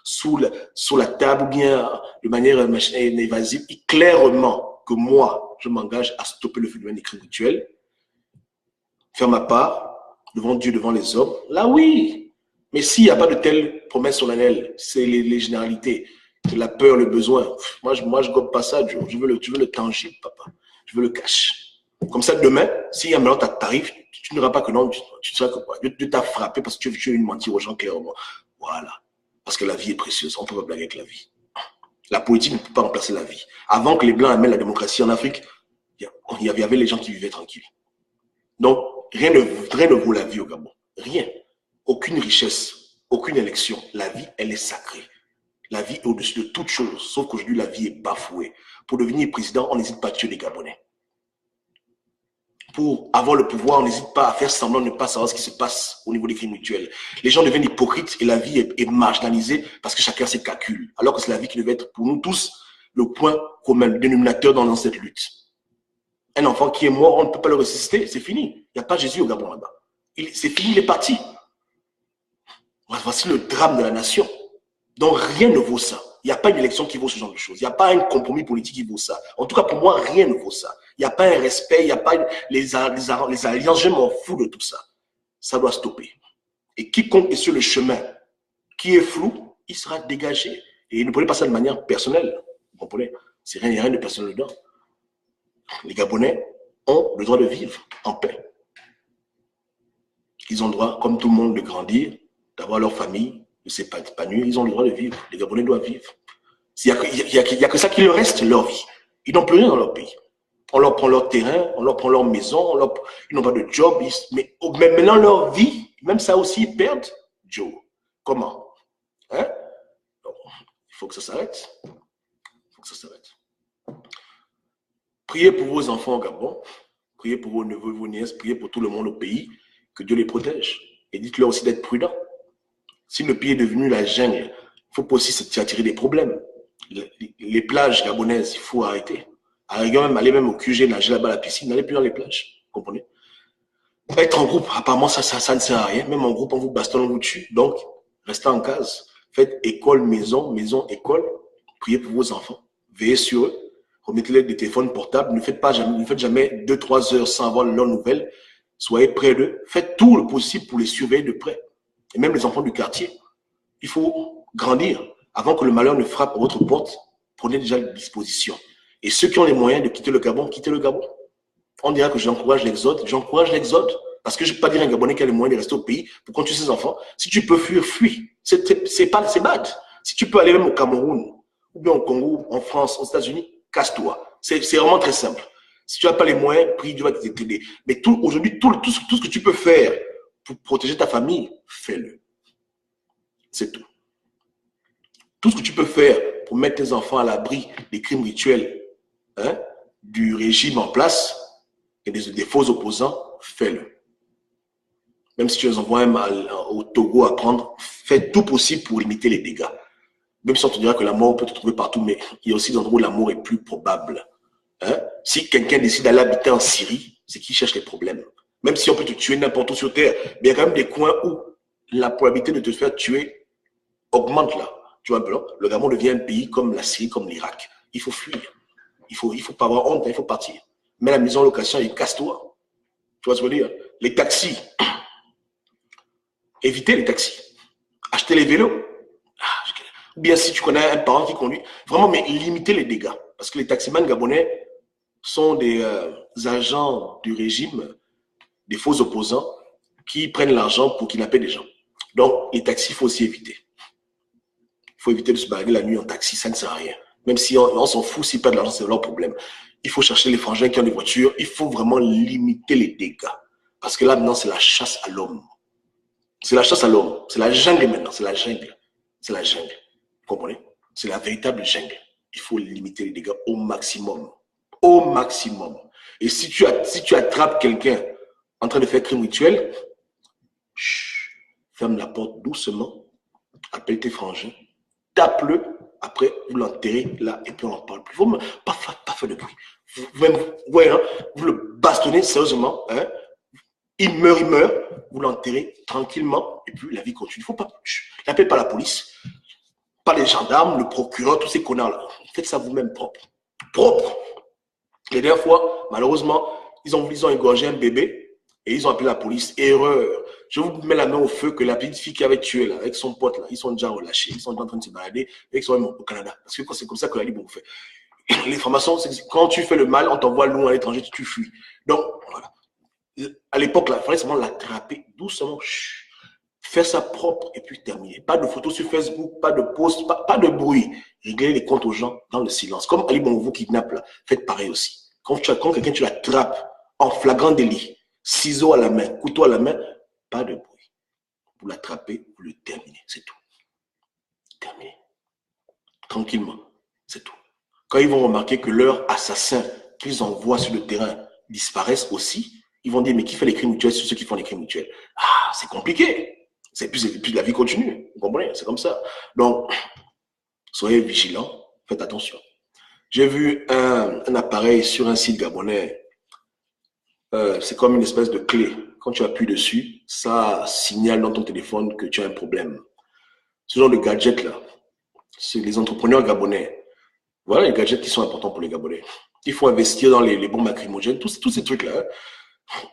sous la table ou bien de manière évasive, clairement que moi, je m'engage à stopper le phénomène des crimes rituels, faire ma part devant Dieu, devant les hommes, là oui. Mais s'il n'y a pas de telle promesse solennelle, c'est les généralités, la peur, le besoin. Moi, je gobe pas ça, Joe. Je veux le tangible, papa. Je veux le cash. Comme ça, demain, si un maintenant t'arrive, tu ne diras pas que non, tu seras que quoi. Dieu t'a frappé parce que tu veux une mentir aux gens clairement. Voilà. Parce que la vie est précieuse. On ne peut pas blaguer avec la vie. La politique ne peut pas remplacer la vie. Avant que les Blancs amènent la démocratie en Afrique, il y avait les gens qui vivaient tranquilles. Donc, rien ne vaut la vie au Gabon. Rien. Aucune richesse, aucune élection. La vie, elle est sacrée. La vie est au-dessus de toute chose. Sauf qu'aujourd'hui, la vie est bafouée. Pour devenir président, on n'hésite pas à tuer les Gabonais. Pour avoir le pouvoir, on n'hésite pas à faire semblant de ne pas savoir ce qui se passe au niveau des crimes rituels. Les gens deviennent hypocrites et la vie est marginalisée parce que chacun ses calculs. Alors que c'est la vie qui devait être pour nous tous le point commun, le dénominateur dans cette lutte. Un enfant qui est mort, on ne peut pas le ressusciter, c'est fini. Il n'y a pas Jésus au Gabon là-bas. C'est fini, il est parti. Voici le drame de la nation. Donc rien ne vaut ça. Il n'y a pas une élection qui vaut ce genre de choses. Il n'y a pas un compromis politique qui vaut ça. En tout cas, pour moi, rien ne vaut ça. Il n'y a pas un respect, il n'y a pas les alliances. Je m'en fous de tout ça. Ça doit stopper. Et quiconque est sur le chemin qui est flou, il sera dégagé. Et ne prenez pas ça de manière personnelle. Vous comprenez? Il n'y a rien de personnel dedans. Les Gabonais ont le droit de vivre en paix. Ils ont le droit, comme tout le monde, de grandir, d'avoir leur famille, de s'épanouir. Ils ont le droit de vivre. Les Gabonais doivent vivre. Il n'y a que ça qui leur reste, leur vie. Ils n'ont plus rien dans leur pays. On leur prend leur terrain, on leur prend leur maison, ils n'ont pas de job. Mais maintenant, leur vie, même ça aussi, ils perdent. Joe, comment? Hein? Donc, il faut que ça s'arrête. Il faut que ça s'arrête. Priez pour vos enfants au Gabon. Priez pour vos neveux, vos nièces. Priez pour tout le monde au pays. Que Dieu les protège. Et dites-leur aussi d'être prudents. Si le pays est devenu la jungle, il ne faut pas aussi s'attirer des problèmes. Les plages gabonaises, il faut arrêter. Aller même au QG, nager là-bas à la piscine, n'allez plus dans les plages. Vous comprenez? Être en groupe, apparemment, ça ne sert à rien. Même en groupe, on vous bastonne, on vous tue. Donc, restez en case. Faites école, maison, maison, école. Priez pour vos enfants. Veillez sur eux. Remettez-les des téléphones portables. Ne faites jamais 2-3 heures sans avoir leurs nouvelles. Soyez près d'eux. Faites tout le possible pour les surveiller de près. Et même les enfants du quartier. Il faut grandir. Avant que le malheur ne frappe à votre porte, prenez déjà les dispositions. Et ceux qui ont les moyens de quitter le Gabon, quittez le Gabon. On dira que j'encourage l'exode. J'encourage l'exode. Parce que je ne peux pas dire à un Gabonais qui a les moyens de rester au pays pour continuer ses enfants. Si tu peux fuir, fuis. C'est bad. Si tu peux aller même au Cameroun, ou bien au Congo, en France, aux États-Unis, casse-toi. C'est vraiment très simple. Si tu n'as pas les moyens, prie, Dieu va t'aider. Mais aujourd'hui, tout ce que tu peux faire pour protéger ta famille, fais-le. C'est tout. Tout ce que tu peux faire pour mettre tes enfants à l'abri des crimes rituels, hein, du régime en place et des faux opposants, fais-le. Même si tu les envoies au Togo à prendre, fais tout possible pour limiter les dégâts. Même si on te dira que la mort peut te trouver partout, mais il y a aussi des endroits où la mort est plus probable. Hein? Si quelqu'un décide d'aller habiter en Syrie, c'est qu'il cherche les problèmes. Même si on peut te tuer n'importe où sur Terre, mais il y a quand même des coins où la probabilité de te faire tuer augmente là. Tu vois, le Gabon devient un pays comme la Syrie, comme l'Irak. Il faut fuir. Il faut pas avoir honte, il faut partir. Mets la maison en location et casse-toi. Tu vois ce que je veux dire? Les taxis. Évitez les taxis. Achetez les vélos. Ou bien si tu connais un parent qui conduit, vraiment, mais limitez les dégâts. Parce que les taximans gabonais sont des agents du régime, des faux opposants, qui prennent l'argent pour kidnapper des gens. Donc, les taxis, il faut aussi éviter. Il faut éviter de se balader la nuit en taxi, ça ne sert à rien. Même si on s'en fout, s'ils perdent de l'argent, c'est leur problème. Il faut chercher les frangins qui ont des voitures. Il faut vraiment limiter les dégâts. Parce que là, maintenant, c'est la chasse à l'homme. C'est la chasse à l'homme. C'est la jungle maintenant. C'est la jungle. C'est la jungle. Vous comprenez? C'est la véritable jungle. Il faut limiter les dégâts au maximum. Au maximum. Et si tu attrapes quelqu'un en train de faire crime rituel, ferme la porte doucement, appelle tes frangins, tape-le, après vous l'enterrez là et puis on n'en parle plus. Vous pas faire de bruit. Vous le bastonnez sérieusement, hein? Il meurt, vous l'enterrez tranquillement et puis la vie continue. Il ne faut pas, n'appelez pas la police, pas les gendarmes, le procureur, tous ces connards-là. Faites ça vous-même propre. Propre. Les dernières fois, malheureusement, ils ont égorgé un bébé et ils ont appelé la police. Erreur. Je vous mets la main au feu que la petite fille qui avait tué là, avec son pote là, ils sont déjà relâchés. Ils sont en train de se balader et ils sont même au Canada. Parce que c'est comme ça que la Libre fait. Les formations, c'est quand tu fais le mal, on t'envoie loin à l'étranger, tu fuis. Donc, voilà. À l'époque, il fallait seulement l'attraper doucement. Faire ça propre et puis terminer. Pas de photos sur Facebook, pas de posts, pas de bruit. Réglez les comptes aux gens dans le silence. Comme Ali Bongo kidnappe là, faites pareil aussi. Quand quelqu'un tu l'attrapes en flagrant délit, ciseaux à la main, couteau à la main, pas de bruit. Vous l'attrapez, vous le terminez, c'est tout. Terminé. Tranquillement, c'est tout. Quand ils vont remarquer que leurs assassins qu'ils envoient sur le terrain disparaissent aussi, ils vont dire, mais qui fait les crimes mutuels sur ceux qui font les crimes mutuels? Ah, c'est compliqué. C'est plus la vie continue. Vous comprenez? C'est comme ça. Donc, soyez vigilants, faites attention. J'ai vu un appareil sur un site gabonais. C'est comme une espèce de clé. Quand tu appuies dessus, ça signale dans ton téléphone que tu as un problème. Ce genre de gadget-là, c'est les entrepreneurs gabonais. Voilà les gadgets qui sont importants pour les Gabonais. Il faut investir dans les bombes lacrymogènes, tous ces trucs-là.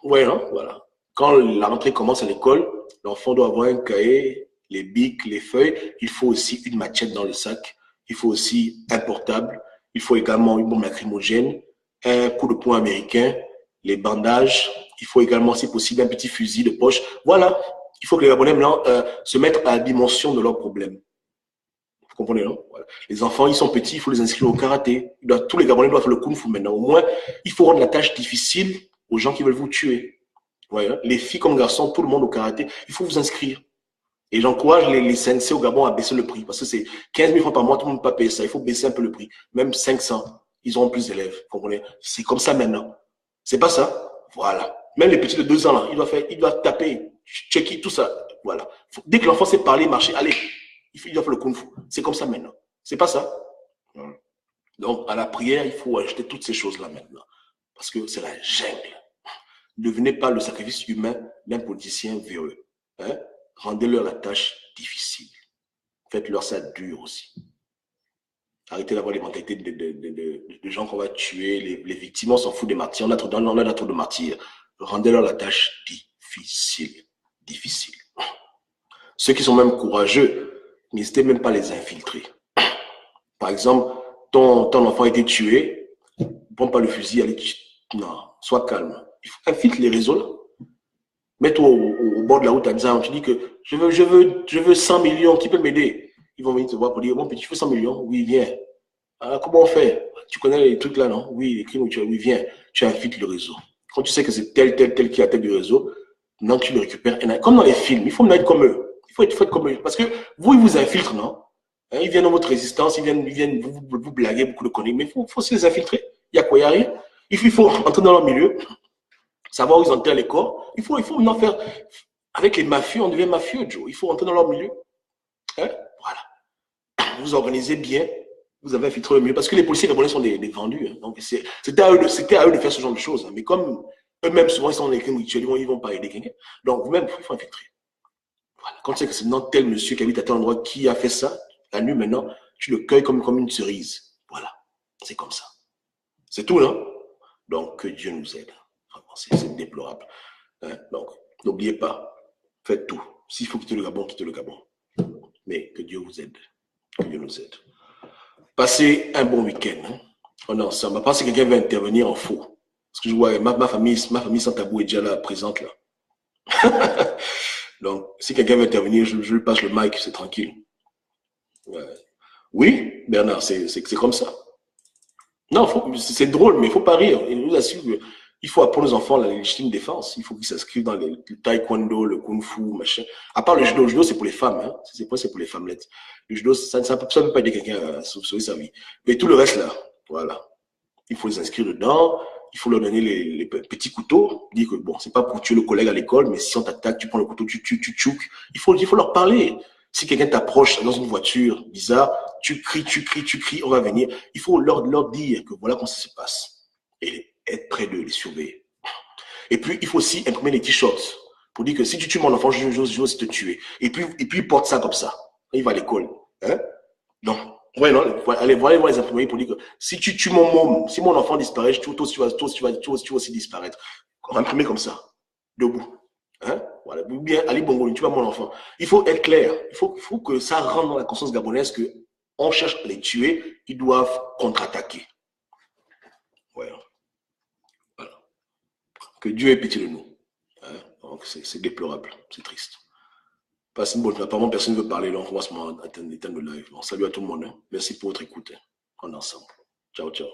Ouais, hein, voilà. Quand la rentrée commence à l'école, l'enfant doit avoir un cahier, les bics, les feuilles. Il faut aussi une machette dans le sac. Il faut aussi un portable. Il faut également une bombe lacrymogène, un coup de poing américain, les bandages. Il faut également, si possible, un petit fusil de poche. Voilà. Il faut que les Gabonais maintenant se mettent à la dimension de leurs problèmes. Vous comprenez, non? Voilà. Les enfants, ils sont petits, il faut les inscrire au karaté. Tous les Gabonais doivent faire le kung-fu maintenant. Au moins, il faut rendre la tâche difficile aux gens qui veulent vous tuer. Voilà. Les filles comme garçons, tout le monde au karaté, il faut vous inscrire. Et j'encourage les sensei au Gabon à baisser le prix. Parce que c'est 15 000 francs par mois, tout le monde ne peut pas payer ça. Il faut baisser un peu le prix. Même 500, ils auront plus d'élèves. Vous comprenez? C'est comme ça maintenant. C'est pas ça? Voilà. Même les petits de 2 ans, là, ils doivent taper, checker, tout ça. Voilà. Dès que l'enfant sait parler, marcher, allez, il doit faire le kung-fu. C'est comme ça maintenant. C'est pas ça? Donc, à la prière, il faut ajouter toutes ces choses-là maintenant. Parce que c'est la jungle. Ne devenez pas le sacrifice humain d'un politicien véreux. Hein? Rendez-leur la tâche difficile. Faites-leur ça dur aussi. Arrêtez d'avoir les mentalités de gens qu'on va tuer, les victimes, on s'en fout des martyrs. On a trop de martyrs. Rendez-leur la tâche difficile. Difficile. Ceux qui sont même courageux, n'hésitez même pas à les infiltrer. Par exemple, ton enfant a été tué, prends pas le fusil, allez, non, sois calme. Infiltre les réseaux là. Mets-toi au bord de la route à disant, tu dis que je veux 100 millions, qui peut m'aider? Ils vont venir te voir pour dire, bon petit, tu veux 100 millions? Oui, viens. Ah, comment on fait? Tu connais les trucs là, non? Oui, les crimes, oui, viens. Tu infiltres le réseau. Quand tu sais que c'est tel qui est à la tête du réseau, maintenant tu le récupères. Comme dans les films, il faut être comme eux. Il faut être comme eux. Parce que vous, ils vous infiltrent, non? Hein, ils viennent dans votre résistance, ils viennent vous blaguer beaucoup de conneries, mais il faut aussi les infiltrer. Il y a quoi? Il n'y a rien. Il faut entrer dans leur milieu, savoir où ils enterrent les corps. Il faut maintenant faire. Avec les mafieux, on devient mafieux, Joe. Il faut entrer dans leur milieu. Hein? Voilà. Vous organisez bien. Vous avez infiltré le milieu. Parce que les policiers gabonais sont des vendus. Hein. Donc, c'était à eux de faire ce genre de choses. Hein. Mais comme eux-mêmes, souvent, ils sont des crimes rituels, ils ne vont pas aider quelqu'un. Donc, vous-même, il faut infiltrer. Voilà. Quand tu sais que c'est maintenant tel monsieur qui habite à tel endroit qui a fait ça, la nuit maintenant, tu le cueilles comme une cerise. Voilà. C'est comme ça. C'est tout, non? Donc, que Dieu nous aide. Vraiment, c'est déplorable. Hein? Donc, n'oubliez pas, faites tout. S'il faut quitter le Gabon, quittez le Gabon. Mais que Dieu vous aide. Que Dieu nous aide. Passez un bon week-end. Hein? On est ensemble. Après, si quelqu'un veut intervenir en faux. Parce que je vois ma famille sans tabou est déjà là, présente là. Donc, si quelqu'un veut intervenir, je lui passe le mic, c'est tranquille. Ouais. Oui, Bernard, c'est comme ça. Non, c'est drôle, mais il ne faut pas rire. Il nous assure qu'il faut apprendre aux enfants la légitime défense. Il faut qu'ils s'inscrivent dans le taekwondo, le kung fu, machin. À part le judo c'est pour les femmes. Hein. C'est pour les femmelettes. Le judo, ça ne peut pas aider quelqu'un à sauver sa vie. Mais tout le reste, là, voilà. Il faut les inscrire dedans. Il faut leur donner les petits couteaux. Dire que, bon, c'est pas pour tuer le collègue à l'école, mais si on t'attaque, tu prends le couteau, tu tchouk. Il faut leur parler. Si quelqu'un t'approche dans une voiture bizarre, tu cries, on va venir. Il faut leur dire que voilà comment ça se passe. Et être près d'eux, les surveiller. Et puis, il faut aussi imprimer des t-shirts pour dire que si tu tues mon enfant, je vais aussi te tuer. Et puis, il porte ça comme ça. Il va à l'école. Hein? Donc, ouais, non, allez voir les imprimeries pour dire que si tu tues mon môme, si mon enfant disparaît, toi tu vas aussi disparaître. Imprimer comme ça, debout. Hein? Voilà. Ou bien, Ali Bongo, tu vois mon enfant. Il faut être clair. Il faut que ça rentre dans la conscience gabonaise que on cherche à les tuer, ils doivent contre-attaquer. Voilà. Voilà. Que Dieu ait pitié de nous. Hein? Donc, c'est déplorable. C'est triste. Passe une bonne journée. Apparemment, personne ne veut parler. Donc, on va se éteindre le live. Bon, salut à tout le monde. Hein. Merci pour votre écoute. Hein. On est ensemble. Ciao, ciao.